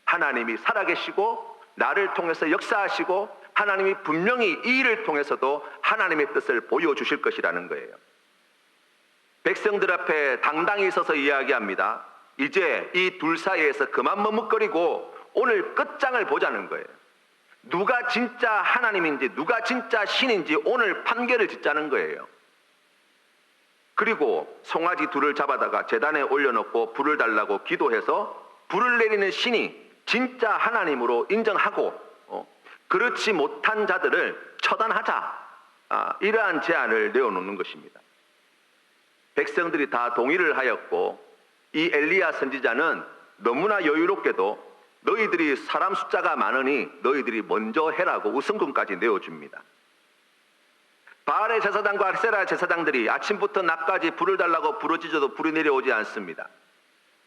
하나님이 살아계시고 나를 통해서 역사하시고 하나님이 분명히 이 일을 통해서도 하나님의 뜻을 보여주실 것이라는 거예요. 백성들 앞에 당당히 서서 이야기합니다. 이제 이 둘 사이에서 그만 머뭇거리고 오늘 끝장을 보자는 거예요. 누가 진짜 하나님인지 누가 진짜 신인지 오늘 판결을 짓자는 거예요. 그리고 송아지 둘을 잡아다가 제단에 올려놓고 불을 달라고 기도해서 불을 내리는 신이 진짜 하나님으로 인정하고 그렇지 못한 자들을 처단하자, 이러한 제안을 내어놓는 것입니다. 백성들이 다 동의를 하였고 이 엘리야 선지자는 너무나 여유롭게도 너희들이 사람 숫자가 많으니 너희들이 먼저 해라고 우선권까지 내어줍니다. 바알의 제사장과 아세라 제사장들이 아침부터 낮까지 불을 달라고 부르짖어도 불이 내려오지 않습니다.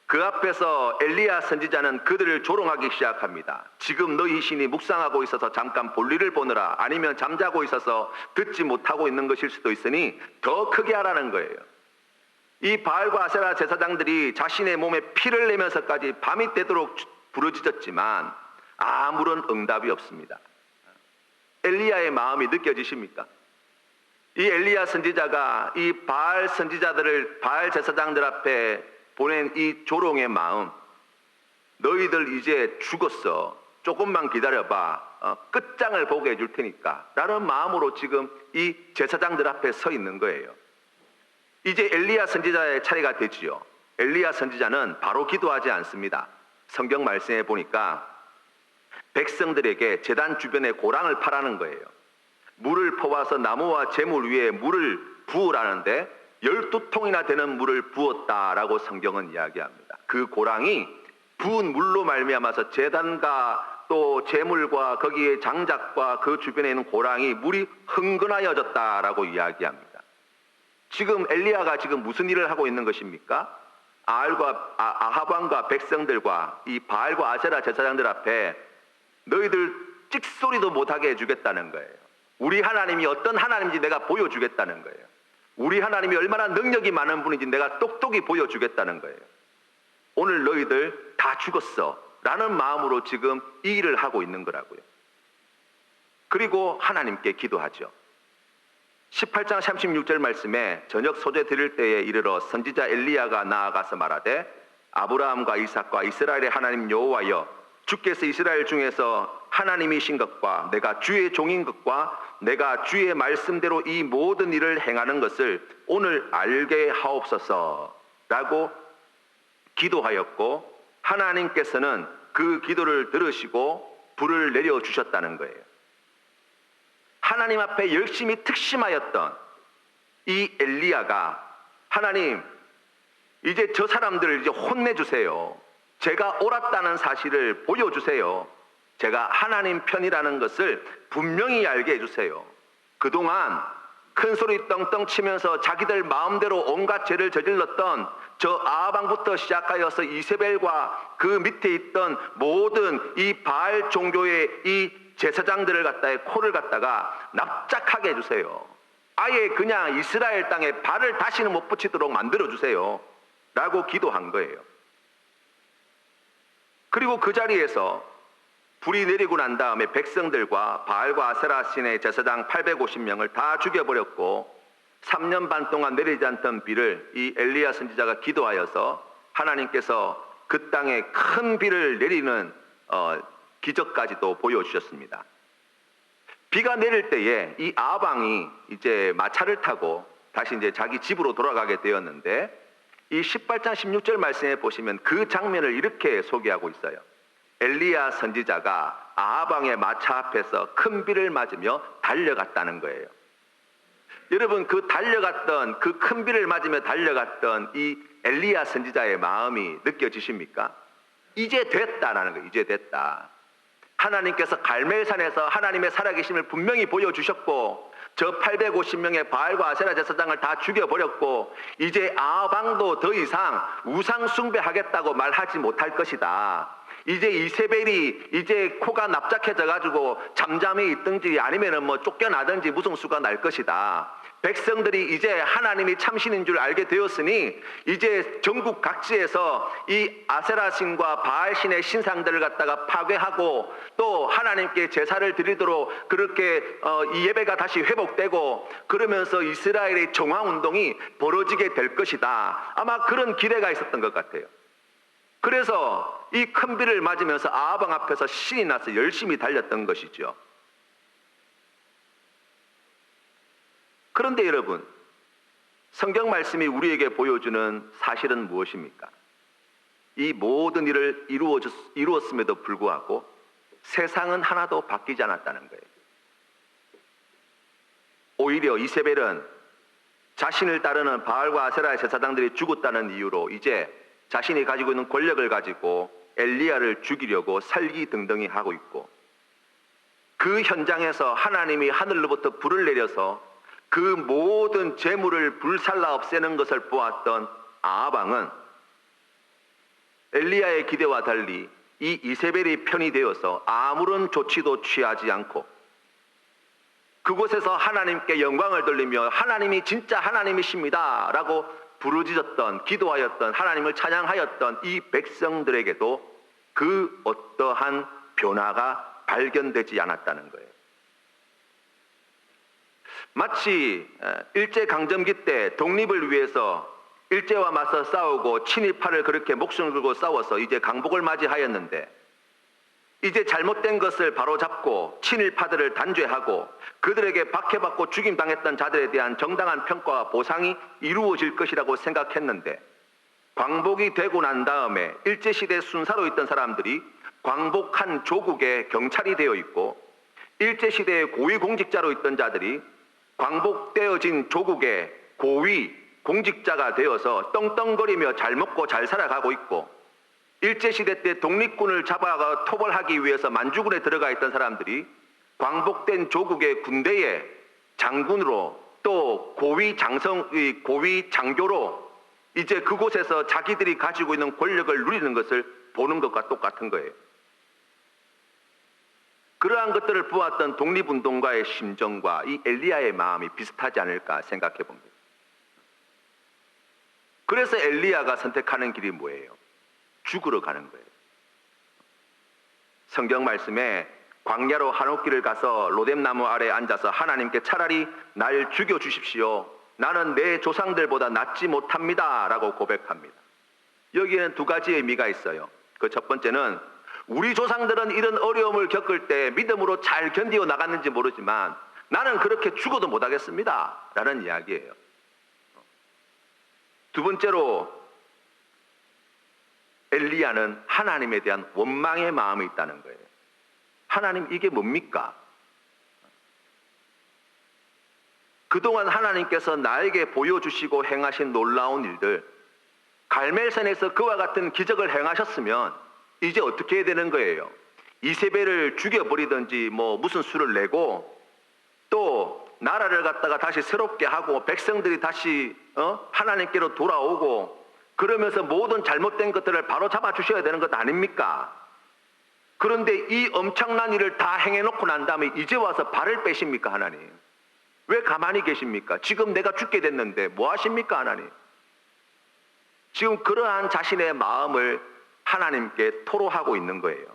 그 앞에서 엘리야 선지자는 그들을 조롱하기 시작합니다. 지금 너희 신이 묵상하고 있어서 잠깐 볼일을 보느라, 아니면 잠자고 있어서 듣지 못하고 있는 것일 수도 있으니 더 크게 하라는 거예요. 이 바알과 아세라 제사장들이 자신의 몸에 피를 내면서까지 밤이 되도록 부르짖었지만 아무런 응답이 없습니다. 엘리야의 마음이 느껴지십니까? 이 엘리야 선지자가 이 바알 선지자들을, 바알 제사장들 앞에 보낸 이 조롱의 마음, 너희들 이제 죽었어, 조금만 기다려봐, 끝장을 보게 해줄 테니까 라는 마음으로 지금 이 제사장들 앞에 서 있는 거예요. 이제 엘리야 선지자의 차례가 되지요. 엘리야 선지자는 바로 기도하지 않습니다. 성경 말씀에 보니까 백성들에게 제단 주변에 고랑을 파라는 거예요. 물을 퍼와서 나무와 재물 위에 물을 부으라는데 12통이나 되는 물을 부었다라고 성경은 이야기합니다. 그 고랑이 부은 물로 말미암아서 제단과 또 재물과 거기에 장작과 그 주변에 있는 고랑이 물이 흥건하여졌다라고 이야기합니다. 지금 엘리야가 지금 무슨 일을 하고 있는 것입니까? 아합 왕과 백성들과 이 바알과 아세라 제사장들 앞에 너희들 찍소리도 못하게 해주겠다는 거예요. 우리 하나님이 어떤 하나님인지 내가 보여주겠다는 거예요. 우리 하나님이 얼마나 능력이 많은 분인지 내가 똑똑히 보여주겠다는 거예요. 오늘 너희들 다 죽었어 라는 마음으로 지금 이 일을 하고 있는 거라고요. 그리고 하나님께 기도하죠. 18장 36절 말씀에 저녁 소재 드릴 때에 이르러 선지자 엘리야가 나아가서 말하되 아브라함과 이삭과 이스라엘의 하나님 여호와여, 주께서 이스라엘 중에서 하나님이신 것과 내가 주의 종인 것과 내가 주의 말씀대로 이 모든 일을 행하는 것을 오늘 알게 하옵소서 라고 기도하였고, 하나님께서는 그 기도를 들으시고 불을 내려주셨다는 거예요. 하나님 앞에 열심히 특심하였던 이 엘리야가 하나님, 이제 저 사람들을 이제 혼내주세요. 제가 옳았다는 사실을 보여주세요. 제가 하나님 편이라는 것을 분명히 알게 해주세요. 그동안 큰 소리 떵떵 치면서 자기들 마음대로 온갖 죄를 저질렀던 저 아합왕부터 시작하여서 이세벨과 그 밑에 있던 모든 이 바알 종교의 이 제사장들을 갖다가 코를 갖다가 납작하게 해주세요. 아예 그냥 이스라엘 땅에 발을 다시는 못 붙이도록 만들어주세요 라고 기도한 거예요. 그리고 그 자리에서 불이 내리고 난 다음에 백성들과 바알과 아세라 신의 제사장 850명을 다 죽여버렸고 3년 반 동안 내리지 않던 비를 이 엘리야 선지자가 기도하여서 하나님께서 그 땅에 큰 비를 내리는 기적까지도 보여주셨습니다. 비가 내릴 때에 이 아방이 이제 마차를 타고 다시 이제 자기 집으로 돌아가게 되었는데, 이 18장 16절 말씀에 보시면 그 장면을 이렇게 소개하고 있어요. 엘리야 선지자가 아방의 마차 앞에서 큰 비를 맞으며 달려갔다는 거예요. 여러분, 그 달려갔던, 그 큰 비를 맞으며 달려갔던 이 엘리야 선지자의 마음이 느껴지십니까? 이제 됐다라는 거예요. 이제 됐다. 하나님께서 갈멜산에서 하나님의 살아계심을 분명히 보여주셨고, 저 850명의 바알과 아세라 제사장을 다 죽여버렸고, 이제 아방도 더 이상 우상 숭배하겠다고 말하지 못할 것이다. 이제 이세벨이 이제 코가 납작해져 가지고 잠잠히 있든지 아니면은 뭐 쫓겨나든지 무슨 수가 날 것이다. 백성들이 이제 하나님이 참신인 줄 알게 되었으니 이제 전국 각지에서 이 아세라 신과 바알 신의 신상들을 갖다가 파괴하고 또 하나님께 제사를 드리도록 그렇게 이 예배가 다시 회복되고, 그러면서 이스라엘의 정화 운동이 벌어지게 될 것이다. 아마 그런 기대가 있었던 것 같아요. 그래서 이 큰 비를 맞으면서 아방 앞에서 신이 나서 열심히 달렸던 것이죠. 그런데 여러분, 성경 말씀이 우리에게 보여주는 사실은 무엇입니까? 이 모든 일을 이루었음에도 불구하고 세상은 하나도 바뀌지 않았다는 거예요. 오히려 이세벨은 자신을 따르는 바알과 아세라의 제사장들이 죽었다는 이유로 이제 자신이 가지고 있는 권력을 가지고 엘리야를 죽이려고 살기등등히 하고 있고, 그 현장에서 하나님이 하늘로부터 불을 내려서 그 모든 재물을 불살라 없애는 것을 보았던 아방은 엘리야의 기대와 달리 이 이세벨이 편이 되어서 아무런 조치도 취하지 않고 그곳에서 하나님께 영광을 돌리며 하나님이 진짜 하나님이십니다 라고 부르짖었던, 기도하였던, 하나님을 찬양하였던 이 백성들에게도 그 어떠한 변화가 발견되지 않았다는 거예요. 마치 일제강점기 때 독립을 위해서 일제와 맞서 싸우고 친일파를 그렇게 목숨을 걸고 싸워서 이제 강복을 맞이하였는데, 이제 잘못된 것을 바로잡고 친일파들을 단죄하고 그들에게 박해받고 죽임당했던 자들에 대한 정당한 평가와 보상이 이루어질 것이라고 생각했는데, 광복이 되고 난 다음에 일제시대 순사로 있던 사람들이 광복한 조국의 경찰이 되어 있고, 일제시대의 고위공직자로 있던 자들이 광복되어진 조국의 고위 공직자가 되어서 떵떵거리며 잘 먹고 잘 살아가고 있고, 일제시대 때 독립군을 잡아가 토벌하기 위해서 만주군에 들어가 있던 사람들이 광복된 조국의 군대의 장군으로 또 고위 장교로 이제 그곳에서 자기들이 가지고 있는 권력을 누리는 것을 보는 것과 똑같은 거예요. 그러한 것들을 보았던 독립운동가의 심정과 이 엘리야의 마음이 비슷하지 않을까 생각해 봅니다. 그래서 엘리야가 선택하는 길이 뭐예요? 죽으러 가는 거예요. 성경 말씀에 광야로 한옥길을 가서 로뎀나무 아래에 앉아서 하나님께 차라리 날 죽여주십시오. 나는 내 조상들보다 낫지 못합니다 라고 고백합니다. 여기에는 두 가지 의미가 있어요. 그 첫 번째는 우리 조상들은 이런 어려움을 겪을 때 믿음으로 잘 견디어 나갔는지 모르지만 나는 그렇게 죽어도 못하겠습니다 라는 이야기예요. 두 번째로 엘리야는 하나님에 대한 원망의 마음이 있다는 거예요. 하나님, 이게 뭡니까? 그동안 하나님께서 나에게 보여주시고 행하신 놀라운 일들, 갈멜산에서 그와 같은 기적을 행하셨으면 이제 어떻게 해야 되는 거예요? 이세벨을 죽여버리든지 뭐 무슨 수를 내고 또 나라를 갖다가 다시 새롭게 하고 백성들이 다시 하나님께로 돌아오고 그러면서 모든 잘못된 것들을 바로 잡아주셔야 되는 것 아닙니까? 그런데 이 엄청난 일을 다 행해놓고 난 다음에 이제 와서 발을 빼십니까, 하나님? 왜 가만히 계십니까? 지금 내가 죽게 됐는데 뭐 하십니까, 하나님? 지금 그러한 자신의 마음을 하나님께 토로하고 있는 거예요.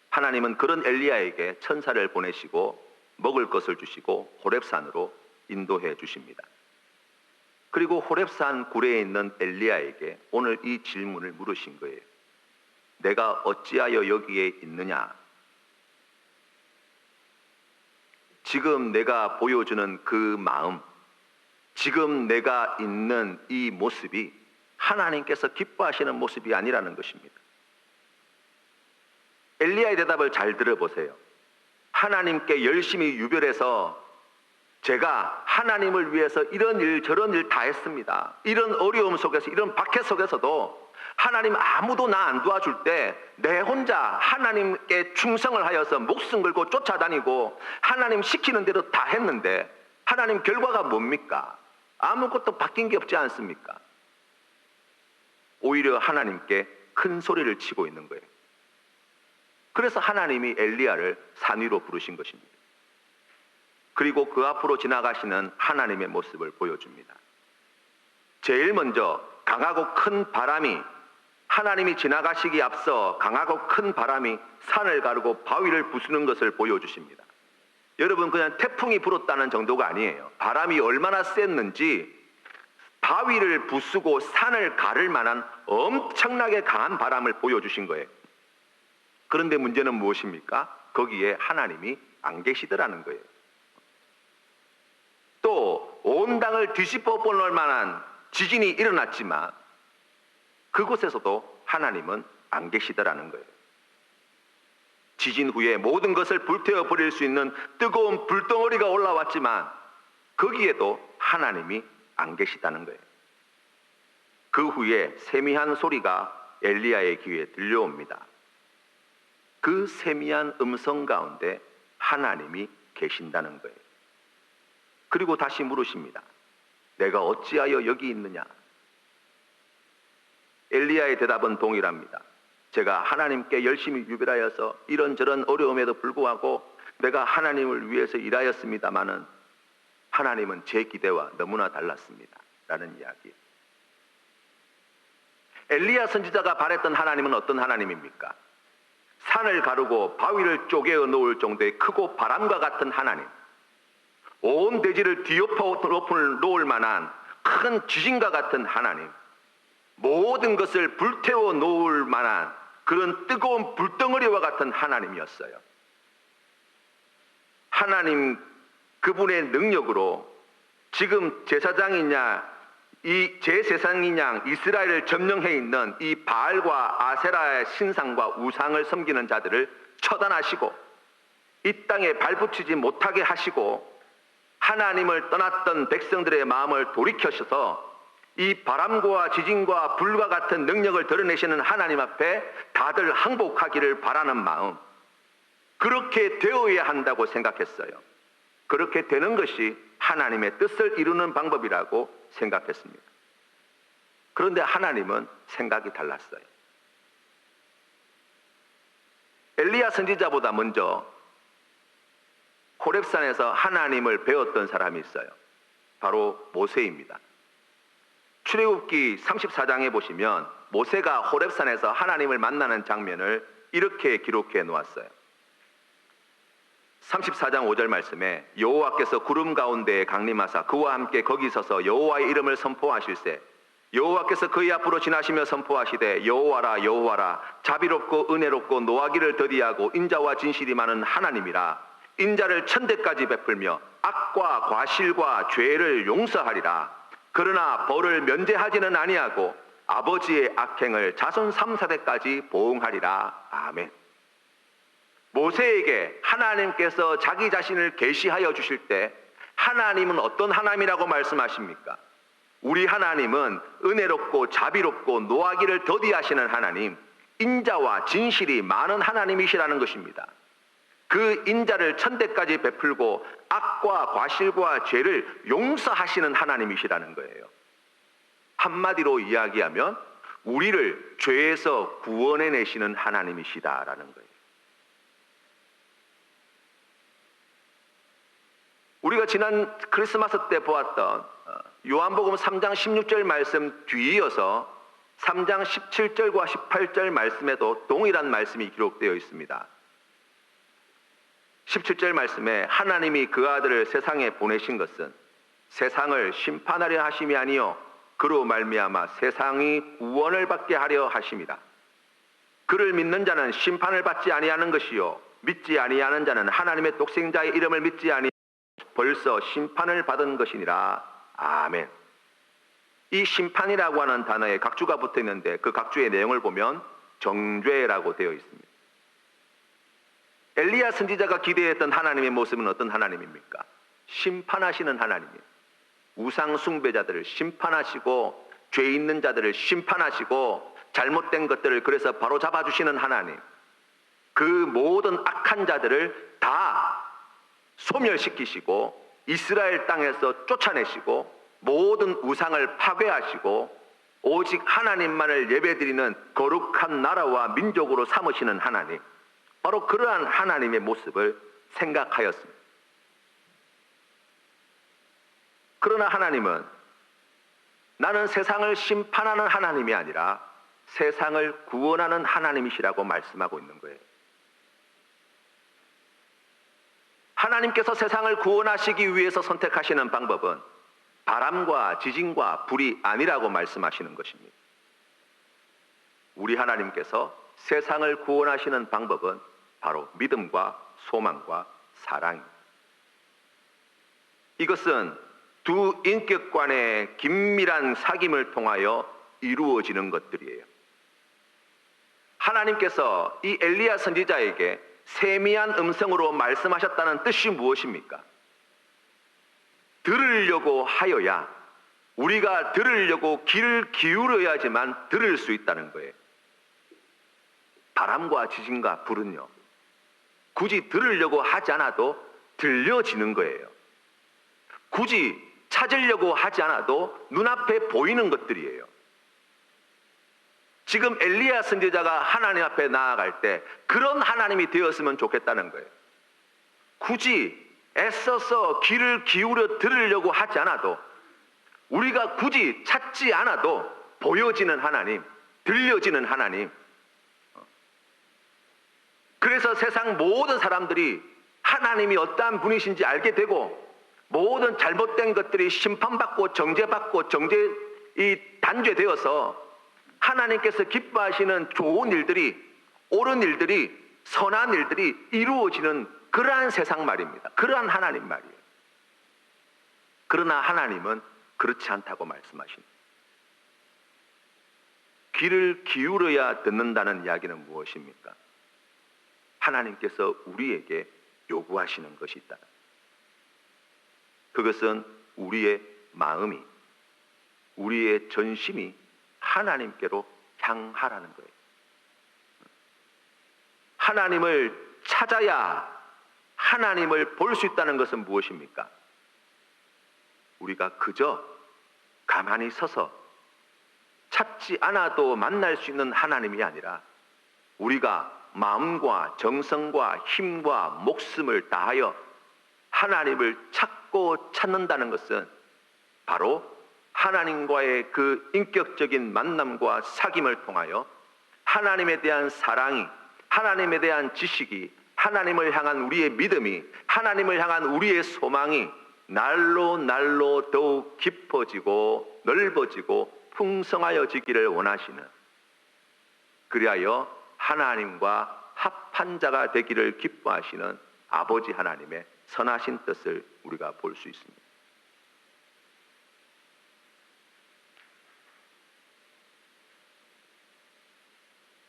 하나님은 그런 엘리야에게 천사를 보내시고 먹을 것을 주시고 호렙산으로 인도해 주십니다. 그리고 호렙산 굴에 있는 엘리야에게 오늘 이 질문을 물으신 거예요. 내가 어찌하여 여기에 있느냐? 지금 내가 보여주는 그 마음, 지금 내가 있는 이 모습이 하나님께서 기뻐하시는 모습이 아니라는 것입니다. 엘리야의 대답을 잘 들어보세요. 하나님께 열심히 유별해서 제가 하나님을 위해서 이런 일 저런 일 다 했습니다. 이런 어려움 속에서, 이런 박해 속에서도 하나님 아무도 나 안 도와줄 때 내 혼자 하나님께 충성을 하여서 목숨 걸고 쫓아다니고 하나님 시키는 대로 다 했는데 하나님 결과가 뭡니까? 아무것도 바뀐 게 없지 않습니까? 오히려 하나님께 큰 소리를 치고 있는 거예요. 그래서 하나님이 엘리야를 산 위로 부르신 것입니다. 그리고 그 앞으로 지나가시는 하나님의 모습을 보여줍니다. 제일 먼저 강하고 큰 바람이, 하나님이 지나가시기 앞서 강하고 큰 바람이 산을 가르고 바위를 부수는 것을 보여주십니다. 여러분, 그냥 태풍이 불었다는 정도가 아니에요. 바람이 얼마나 셌는지 바위를 부수고 산을 가를 만한 엄청나게 강한 바람을 보여주신 거예요. 그런데 문제는 무엇입니까? 거기에 하나님이 안 계시더라는 거예요. 또 온 땅을 뒤집어 볼 만한 지진이 일어났지만 그곳에서도 하나님은 안 계시더라는 거예요. 지진 후에 모든 것을 불태워 버릴 수 있는 뜨거운 불덩어리가 올라왔지만 거기에도 하나님이 안 계시다는 거예요. 그 후에 세미한 소리가 엘리야의 귀에 들려옵니다. 그 세미한 음성 가운데 하나님이 계신다는 거예요. 그리고 다시 물으십니다. 내가 어찌하여 여기 있느냐? 엘리야의 대답은 동일합니다. 제가 하나님께 열심히 유별하여서 이런저런 어려움에도 불구하고 내가 하나님을 위해서 일하였습니다마는 하나님은 제 기대와 너무나 달랐습니다. 라는 이야기. 엘리야 선지자가 바랬던 하나님은 어떤 하나님입니까? 산을 가르고 바위를 쪼개어 놓을 정도의 크고 바람과 같은 하나님, 온 대지를 뒤엎어 놓을 만한 큰 지진과 같은 하나님, 모든 것을 불태워 놓을 만한 그런 뜨거운 불덩어리와 같은 하나님이었어요. 하나님 그분의 능력으로 지금 제사장이냐 이 제세상이냐 이스라엘을 점령해 있는 이 바알과 아세라의 신상과 우상을 섬기는 자들을 처단하시고 이 땅에 발붙이지 못하게 하시고 하나님을 떠났던 백성들의 마음을 돌이켜셔서 이 바람과 지진과 불과 같은 능력을 드러내시는 하나님 앞에 다들 항복하기를 바라는 마음, 그렇게 되어야 한다고 생각했어요. 그렇게 되는 것이 하나님의 뜻을 이루는 방법이라고 생각했습니다. 그런데 하나님은 생각이 달랐어요. 엘리야 선지자보다 먼저 호렙산에서 하나님을 배웠던 사람이 있어요. 바로 모세입니다. 출애굽기 34장에 보시면 모세가 호렙산에서 하나님을 만나는 장면을 이렇게 기록해 놓았어요. 34장 5절 말씀에 여호와께서 구름 가운데에 강림하사 그와 함께 거기 서서 여호와의 이름을 선포하실세 여호와께서 그의 앞으로 지나시며 선포하시되 여호와라 여호와라 자비롭고 은혜롭고 노하기를 더디하고 인자와 진실이 많은 하나님이라 인자를 천대까지 베풀며 악과 과실과 죄를 용서하리라 그러나 벌을 면제하지는 아니하고 아버지의 악행을 자손 3, 4대까지 보응하리라. 아멘. 모세에게 하나님께서 자기 자신을 계시하여 주실 때 하나님은 어떤 하나님이라고 말씀하십니까? 우리 하나님은 은혜롭고 자비롭고 노하기를 더디하시는 하나님, 인자와 진실이 많은 하나님이시라는 것입니다. 그 인자를 천대까지 베풀고 악과 과실과 죄를 용서하시는 하나님이시라는 거예요. 한마디로 이야기하면 우리를 죄에서 구원해내시는 하나님이시다라는 거예요. 우리가 지난 크리스마스 때 보았던 요한복음 3장 16절 말씀 뒤이어서 3장 17절과 18절 말씀에도 동일한 말씀이 기록되어 있습니다. 17절 말씀에 하나님이 그 아들을 세상에 보내신 것은 세상을 심판하려 하심이 아니요 그로 말미암아 세상이 구원을 받게 하려 하심이라. 그를 믿는 자는 심판을 받지 아니하는 것이요 믿지 아니하는 자는 하나님의 독생자의 이름을 믿지 아니 벌써 심판을 받은 것이니라. 아멘. 이 심판이라고 하는 단어에 각주가 붙어 있는데 그 각주의 내용을 보면 정죄라고 되어 있습니다. 엘리야 선지자가 기대했던 하나님의 모습은 어떤 하나님입니까? 심판하시는 하나님이에요. 우상 숭배자들을 심판하시고 죄 있는 자들을 심판하시고 잘못된 것들을 그래서 바로 잡아주시는 하나님. 그 모든 악한 자들을 다 소멸시키시고 이스라엘 땅에서 쫓아내시고 모든 우상을 파괴하시고 오직 하나님만을 예배드리는 거룩한 나라와 민족으로 삼으시는 하나님. 바로 그러한 하나님의 모습을 생각하였습니다. 그러나 하나님은 나는 세상을 심판하는 하나님이 아니라 세상을 구원하는 하나님이시라고 말씀하고 있는 거예요. 하나님께서 세상을 구원하시기 위해서 선택하시는 방법은 바람과 지진과 불이 아니라고 말씀하시는 것입니다. 우리 하나님께서 세상을 구원하시는 방법은 바로 믿음과 소망과 사랑입니다. 이것은 두 인격 간의 긴밀한 사귐을 통하여 이루어지는 것들이에요. 하나님께서 이 엘리야 선지자에게 세미한 음성으로 말씀하셨다는 뜻이 무엇입니까? 들으려고 하여야, 우리가 들으려고 귀를 기울여야지만 들을 수 있다는 거예요. 바람과 지진과 불은요, 굳이 들으려고 하지 않아도 들려지는 거예요. 굳이 찾으려고 하지 않아도 눈앞에 보이는 것들이에요. 지금 엘리야 선지자가 하나님 앞에 나아갈 때 그런 하나님이 되었으면 좋겠다는 거예요. 굳이 애써서 귀를 기울여 들으려고 하지 않아도, 우리가 굳이 찾지 않아도 보여지는 하나님, 들려지는 하나님. 그래서 세상 모든 사람들이 하나님이 어떠한 분이신지 알게 되고 모든 잘못된 것들이 심판받고 정죄받고 단죄되어서 하나님께서 기뻐하시는 좋은 일들이, 옳은 일들이, 선한 일들이 이루어지는 그러한 세상 말입니다. 그러한 하나님 말이에요. 그러나 하나님은 그렇지 않다고 말씀하십니다. 귀를 기울여야 듣는다는 이야기는 무엇입니까? 하나님께서 우리에게 요구하시는 것이 있다. 그것은 우리의 마음이, 우리의 전심이 하나님께로 향하라는 거예요. 하나님을 찾아야 하나님을 볼 수 있다는 것은 무엇입니까? 우리가 그저 가만히 서서 찾지 않아도 만날 수 있는 하나님이 아니라 우리가 마음과 정성과 힘과 목숨을 다하여 하나님을 찾고 찾는다는 것은 바로 하나님과의 그 인격적인 만남과 사귐을 통하여 하나님에 대한 사랑이, 하나님에 대한 지식이, 하나님을 향한 우리의 믿음이, 하나님을 향한 우리의 소망이 날로 더욱 깊어지고 넓어지고 풍성하여지기를 원하시는, 그리하여 하나님과 합한 자가 되기를 기뻐하시는 아버지 하나님의 선하신 뜻을 우리가 볼 수 있습니다.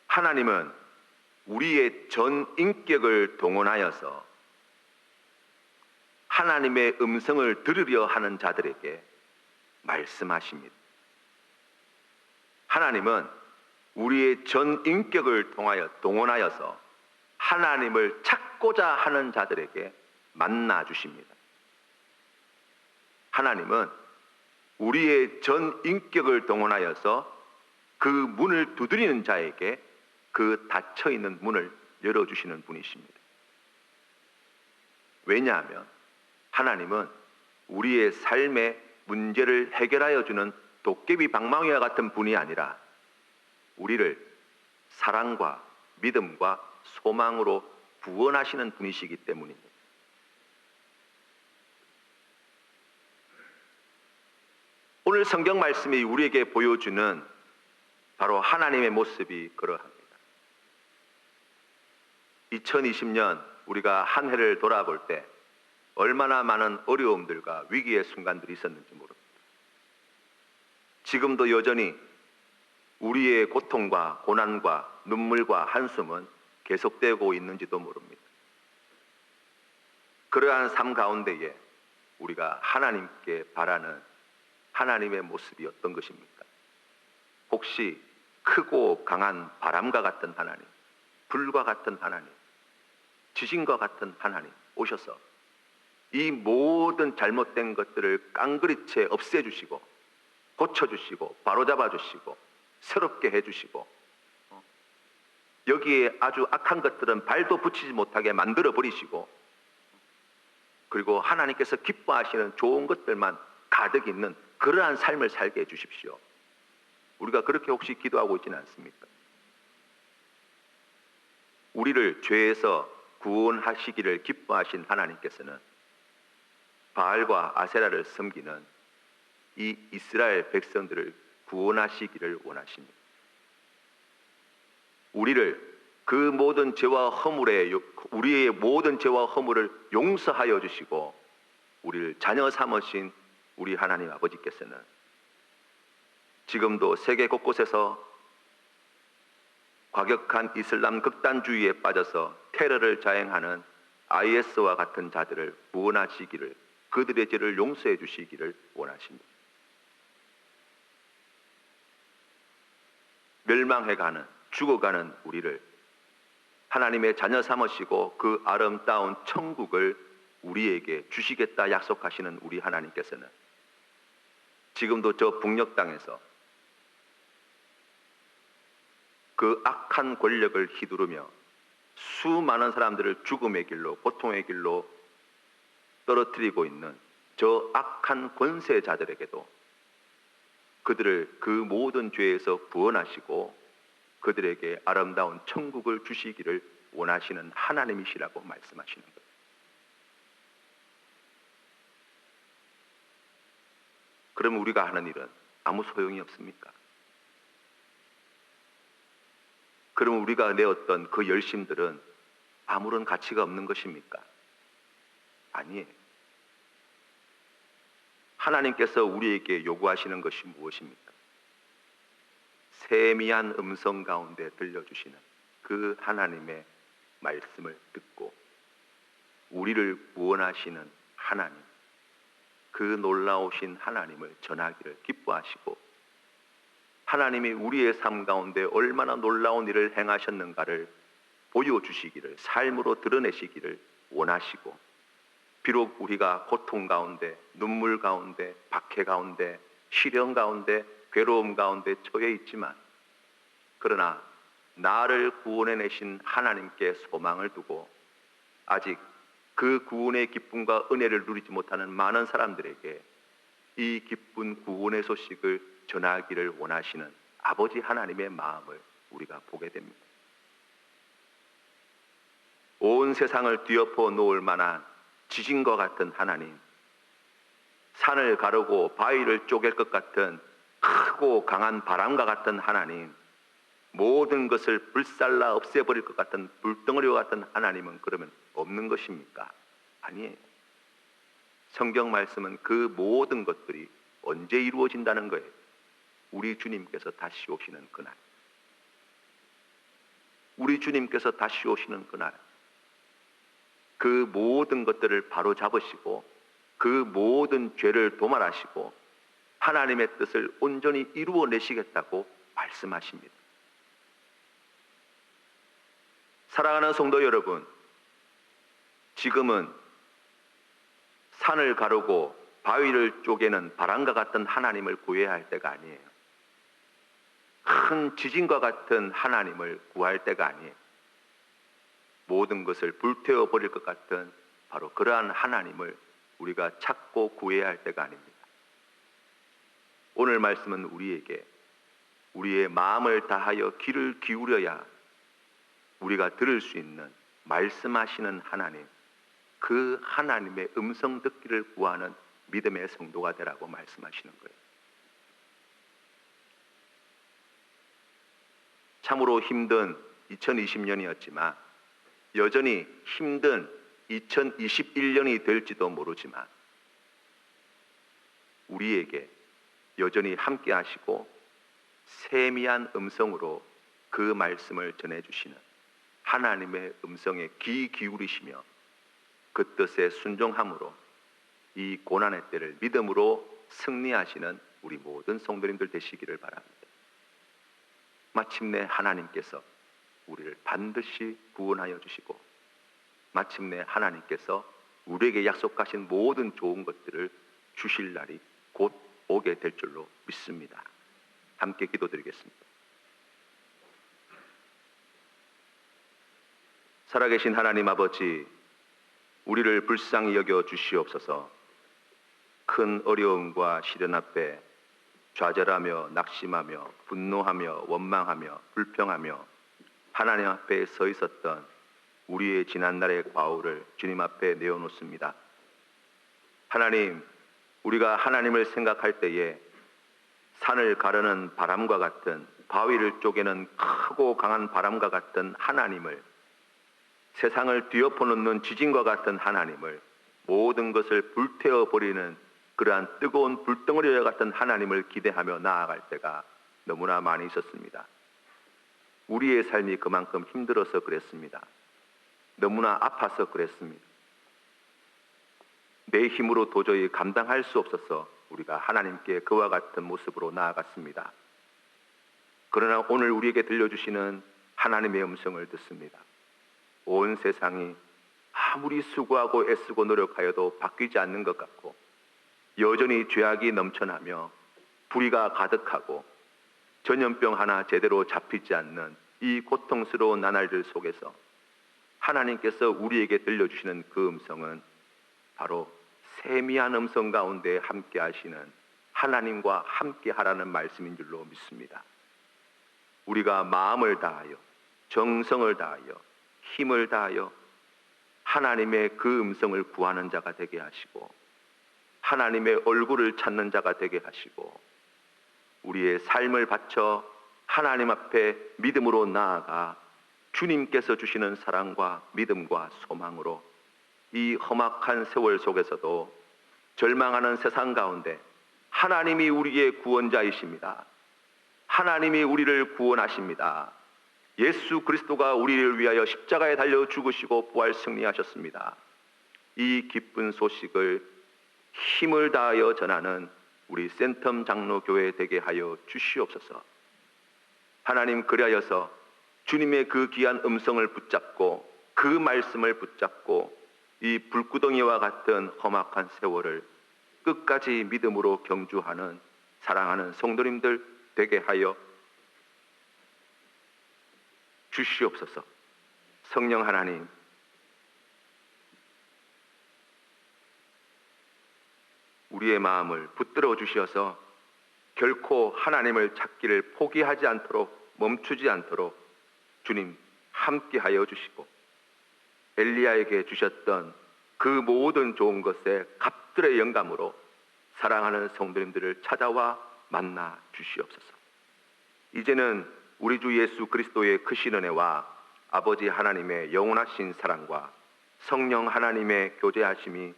하나님은 우리의 전 인격을 동원하여서 하나님의 음성을 들으려 하는 자들에게 말씀하십니다. 하나님은 우리의 전 인격을 통하여 동원하여서 하나님을 찾고자 하는 자들에게 만나 주십니다. 하나님은 우리의 전 인격을 동원하여서 그 문을 두드리는 자에게 그 닫혀있는 문을 열어주시는 분이십니다. 왜냐하면 하나님은 우리의 삶의 문제를 해결하여 주는 도깨비 방망이와 같은 분이 아니라 우리를 사랑과 믿음과 소망으로 구원하시는 분이시기 때문입니다. 오늘 성경 말씀이 우리에게 보여주는 바로 하나님의 모습이 그러합니다. 2020년 우리가 한 해를 돌아볼 때 얼마나 많은 어려움들과 위기의 순간들이 있었는지 모릅니다. 지금도 여전히 우리의 고통과 고난과 눈물과 한숨은 계속되고 있는지도 모릅니다. 그러한 삶 가운데에 우리가 하나님께 바라는 하나님의 모습이 어떤 것입니까? 혹시 크고 강한 바람과 같은 하나님, 불과 같은 하나님, 지진과 같은 하나님 오셔서 이 모든 잘못된 것들을 깡그리째 없애주시고 고쳐주시고 바로잡아주시고 새롭게 해주시고 여기에 아주 악한 것들은 발도 붙이지 못하게 만들어버리시고 그리고 하나님께서 기뻐하시는 좋은 것들만 가득 있는 그러한 삶을 살게 해주십시오. 우리가 그렇게 혹시 기도하고 있지는 않습니까? 우리를 죄에서 구원하시기를 기뻐하신 하나님께서는 바알과 아세라를 섬기는 이 이스라엘 백성들을 구원하시기를 원하십니다. 우리를 그 모든 죄와 허물에 우리의 모든 죄와 허물을 용서하여 주시고 우리를 자녀 삼으신 우리 하나님 아버지께서는 지금도 세계 곳곳에서 과격한 이슬람 극단주의에 빠져서 테러를 자행하는 IS와 같은 자들을 구원하시기를 그들의 죄를 용서해 주시기를 원하십니다. 멸망해가는 죽어가는 우리를 하나님의 자녀 삼으시고 그 아름다운 천국을 우리에게 주시겠다 약속하시는 우리 하나님께서는 지금도 저 북녘 땅에서 그 악한 권력을 휘두르며 수많은 사람들을 죽음의 길로 고통의 길로 떨어뜨리고 있는 저 악한 권세자들에게도 그들을 그 모든 죄에서 구원하시고 그들에게 아름다운 천국을 주시기를 원하시는 하나님이시라고 말씀하시는 거예요. 그럼 우리가 하는 일은 아무 소용이 없습니까? 그럼 우리가 내었던 그 열심들은 아무런 가치가 없는 것입니까? 아니에요. 하나님께서 우리에게 요구하시는 것이 무엇입니까? 세미한 음성 가운데 들려주시는 그 하나님의 말씀을 듣고 우리를 구원하시는 하나님, 그 놀라우신 하나님을 전하기를 기뻐하시고 하나님이 우리의 삶 가운데 얼마나 놀라운 일을 행하셨는가를 보여주시기를 삶으로 드러내시기를 원하시고 비록 우리가 고통 가운데 눈물 가운데 박해 가운데 시련 가운데 괴로움 가운데 처해 있지만 그러나 나를 구원해내신 하나님께 소망을 두고 아직 그 구원의 기쁨과 은혜를 누리지 못하는 많은 사람들에게 이 기쁜 구원의 소식을 전하기를 원하시는 아버지 하나님의 마음을 우리가 보게 됩니다. 온 세상을 뒤엎어 놓을 만한 지진과 같은 하나님, 산을 가르고 바위를 쪼갤 것 같은 크고 강한 바람과 같은 하나님, 모든 것을 불살라 없애버릴 것 같은 불덩어리와 같은 하나님은 그러면 없는 것입니까? 아니에요. 성경 말씀은 그 모든 것들이 언제 이루어진다는 거예요? 우리 주님께서 다시 오시는 그날. 우리 주님께서 다시 오시는 그날. 그 모든 것들을 바로 잡으시고 그 모든 죄를 도말하시고 하나님의 뜻을 온전히 이루어내시겠다고 말씀하십니다. 사랑하는 성도 여러분, 지금은 산을 가르고 바위를 쪼개는 바람과 같은 하나님을 구해야 할 때가 아니에요. 큰 지진과 같은 하나님을 구할 때가 아니에요. 모든 것을 불태워 버릴 것 같은 바로 그러한 하나님을 우리가 찾고 구해야 할 때가 아닙니다. 오늘 말씀은 우리에게 우리의 마음을 다하여 귀를 기울여야 우리가 들을 수 있는 말씀하시는 하나님, 그 하나님의 음성 듣기를 구하는 믿음의 성도가 되라고 말씀하시는 거예요. 참으로 힘든 2020년이었지만 여전히 힘든 2021년이 될지도 모르지만 우리에게 여전히 함께 하시고 세미한 음성으로 그 말씀을 전해주시는 하나님의 음성에 귀 기울이시며 그 뜻에 순종함으로 이 고난의 때를 믿음으로 승리하시는 우리 모든 성도님들 되시기를 바랍니다. 마침내 하나님께서 우리를 반드시 구원하여 주시고 마침내 하나님께서 우리에게 약속하신 모든 좋은 것들을 주실 날이 곧 오게 될 줄로 믿습니다. 함께 기도드리겠습니다. 살아계신 하나님 아버지, 우리를 불쌍히 여겨 주시옵소서. 큰 어려움과 시련 앞에 좌절하며 낙심하며 분노하며 원망하며 불평하며 하나님 앞에 서 있었던 우리의 지난날의 과오를 주님 앞에 내어놓습니다. 하나님, 우리가 하나님을 생각할 때에 산을 가르는 바람과 같은, 바위를 쪼개는 크고 강한 바람과 같은 하나님을, 세상을 뒤엎어 놓는 지진과 같은 하나님을, 모든 것을 불태워 버리는 그러한 뜨거운 불덩어리와 같은 하나님을 기대하며 나아갈 때가 너무나 많이 있었습니다. 우리의 삶이 그만큼 힘들어서 그랬습니다. 너무나 아파서 그랬습니다. 내 힘으로 도저히 감당할 수 없어서 우리가 하나님께 그와 같은 모습으로 나아갔습니다. 그러나 오늘 우리에게 들려주시는 하나님의 음성을 듣습니다. 온 세상이 아무리 수고하고 애쓰고 노력하여도 바뀌지 않는 것 같고 여전히 죄악이 넘쳐나며 불의가 가득하고 전염병 하나 제대로 잡히지 않는 이 고통스러운 나날들 속에서 하나님께서 우리에게 들려주시는 그 음성은 바로 세미한 음성 가운데 함께 하시는 하나님과 함께 하라는 말씀인 줄로 믿습니다. 우리가 마음을 다하여 정성을 다하여 힘을 다하여 하나님의 그 음성을 구하는 자가 되게 하시고 하나님의 얼굴을 찾는 자가 되게 하시고 우리의 삶을 바쳐 하나님 앞에 믿음으로 나아가 주님께서 주시는 사랑과 믿음과 소망으로 이 험악한 세월 속에서도 절망하는 세상 가운데 하나님이 우리의 구원자이십니다. 하나님이 우리를 구원하십니다. 예수 그리스도가 우리를 위하여 십자가에 달려 죽으시고 부활 승리하셨습니다. 이 기쁜 소식을 힘을 다하여 전하는 우리 센텀 장로교회 되게 하여 주시옵소서. 하나님, 그리하여서 주님의 그 귀한 음성을 붙잡고 그 말씀을 붙잡고 이 불구덩이와 같은 험악한 세월을 끝까지 믿음으로 경주하는 사랑하는 성도님들 되게 하여 주시옵소서. 성령 하나님, 우리의 마음을 붙들어 주셔서 결코 하나님을 찾기를 포기하지 않도록, 멈추지 않도록 주님 함께하여 주시고 엘리야에게 주셨던 그 모든 좋은 것에 갑들의 영감으로 사랑하는 성도님들을 찾아와 만나 주시옵소서. 이제는 우리 주 예수 그리스도의 크신 은혜와 아버지 하나님의 영원하신 사랑과 성령 하나님의 교제하심이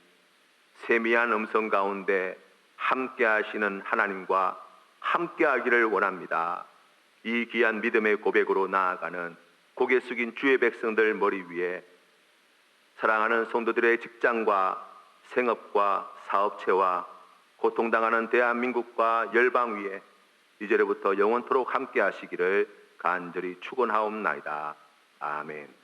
세미한 음성 가운데 함께 하시는 하나님과 함께 하기를 원합니다. 이 귀한 믿음의 고백으로 나아가는 고개 숙인 주의 백성들 머리 위에 사랑하는 성도들의 직장과 생업과 사업체와 고통당하는 대한민국과 열방 위에 이제로부터 영원토록 함께 하시기를 간절히 축원하옵나이다. 아멘.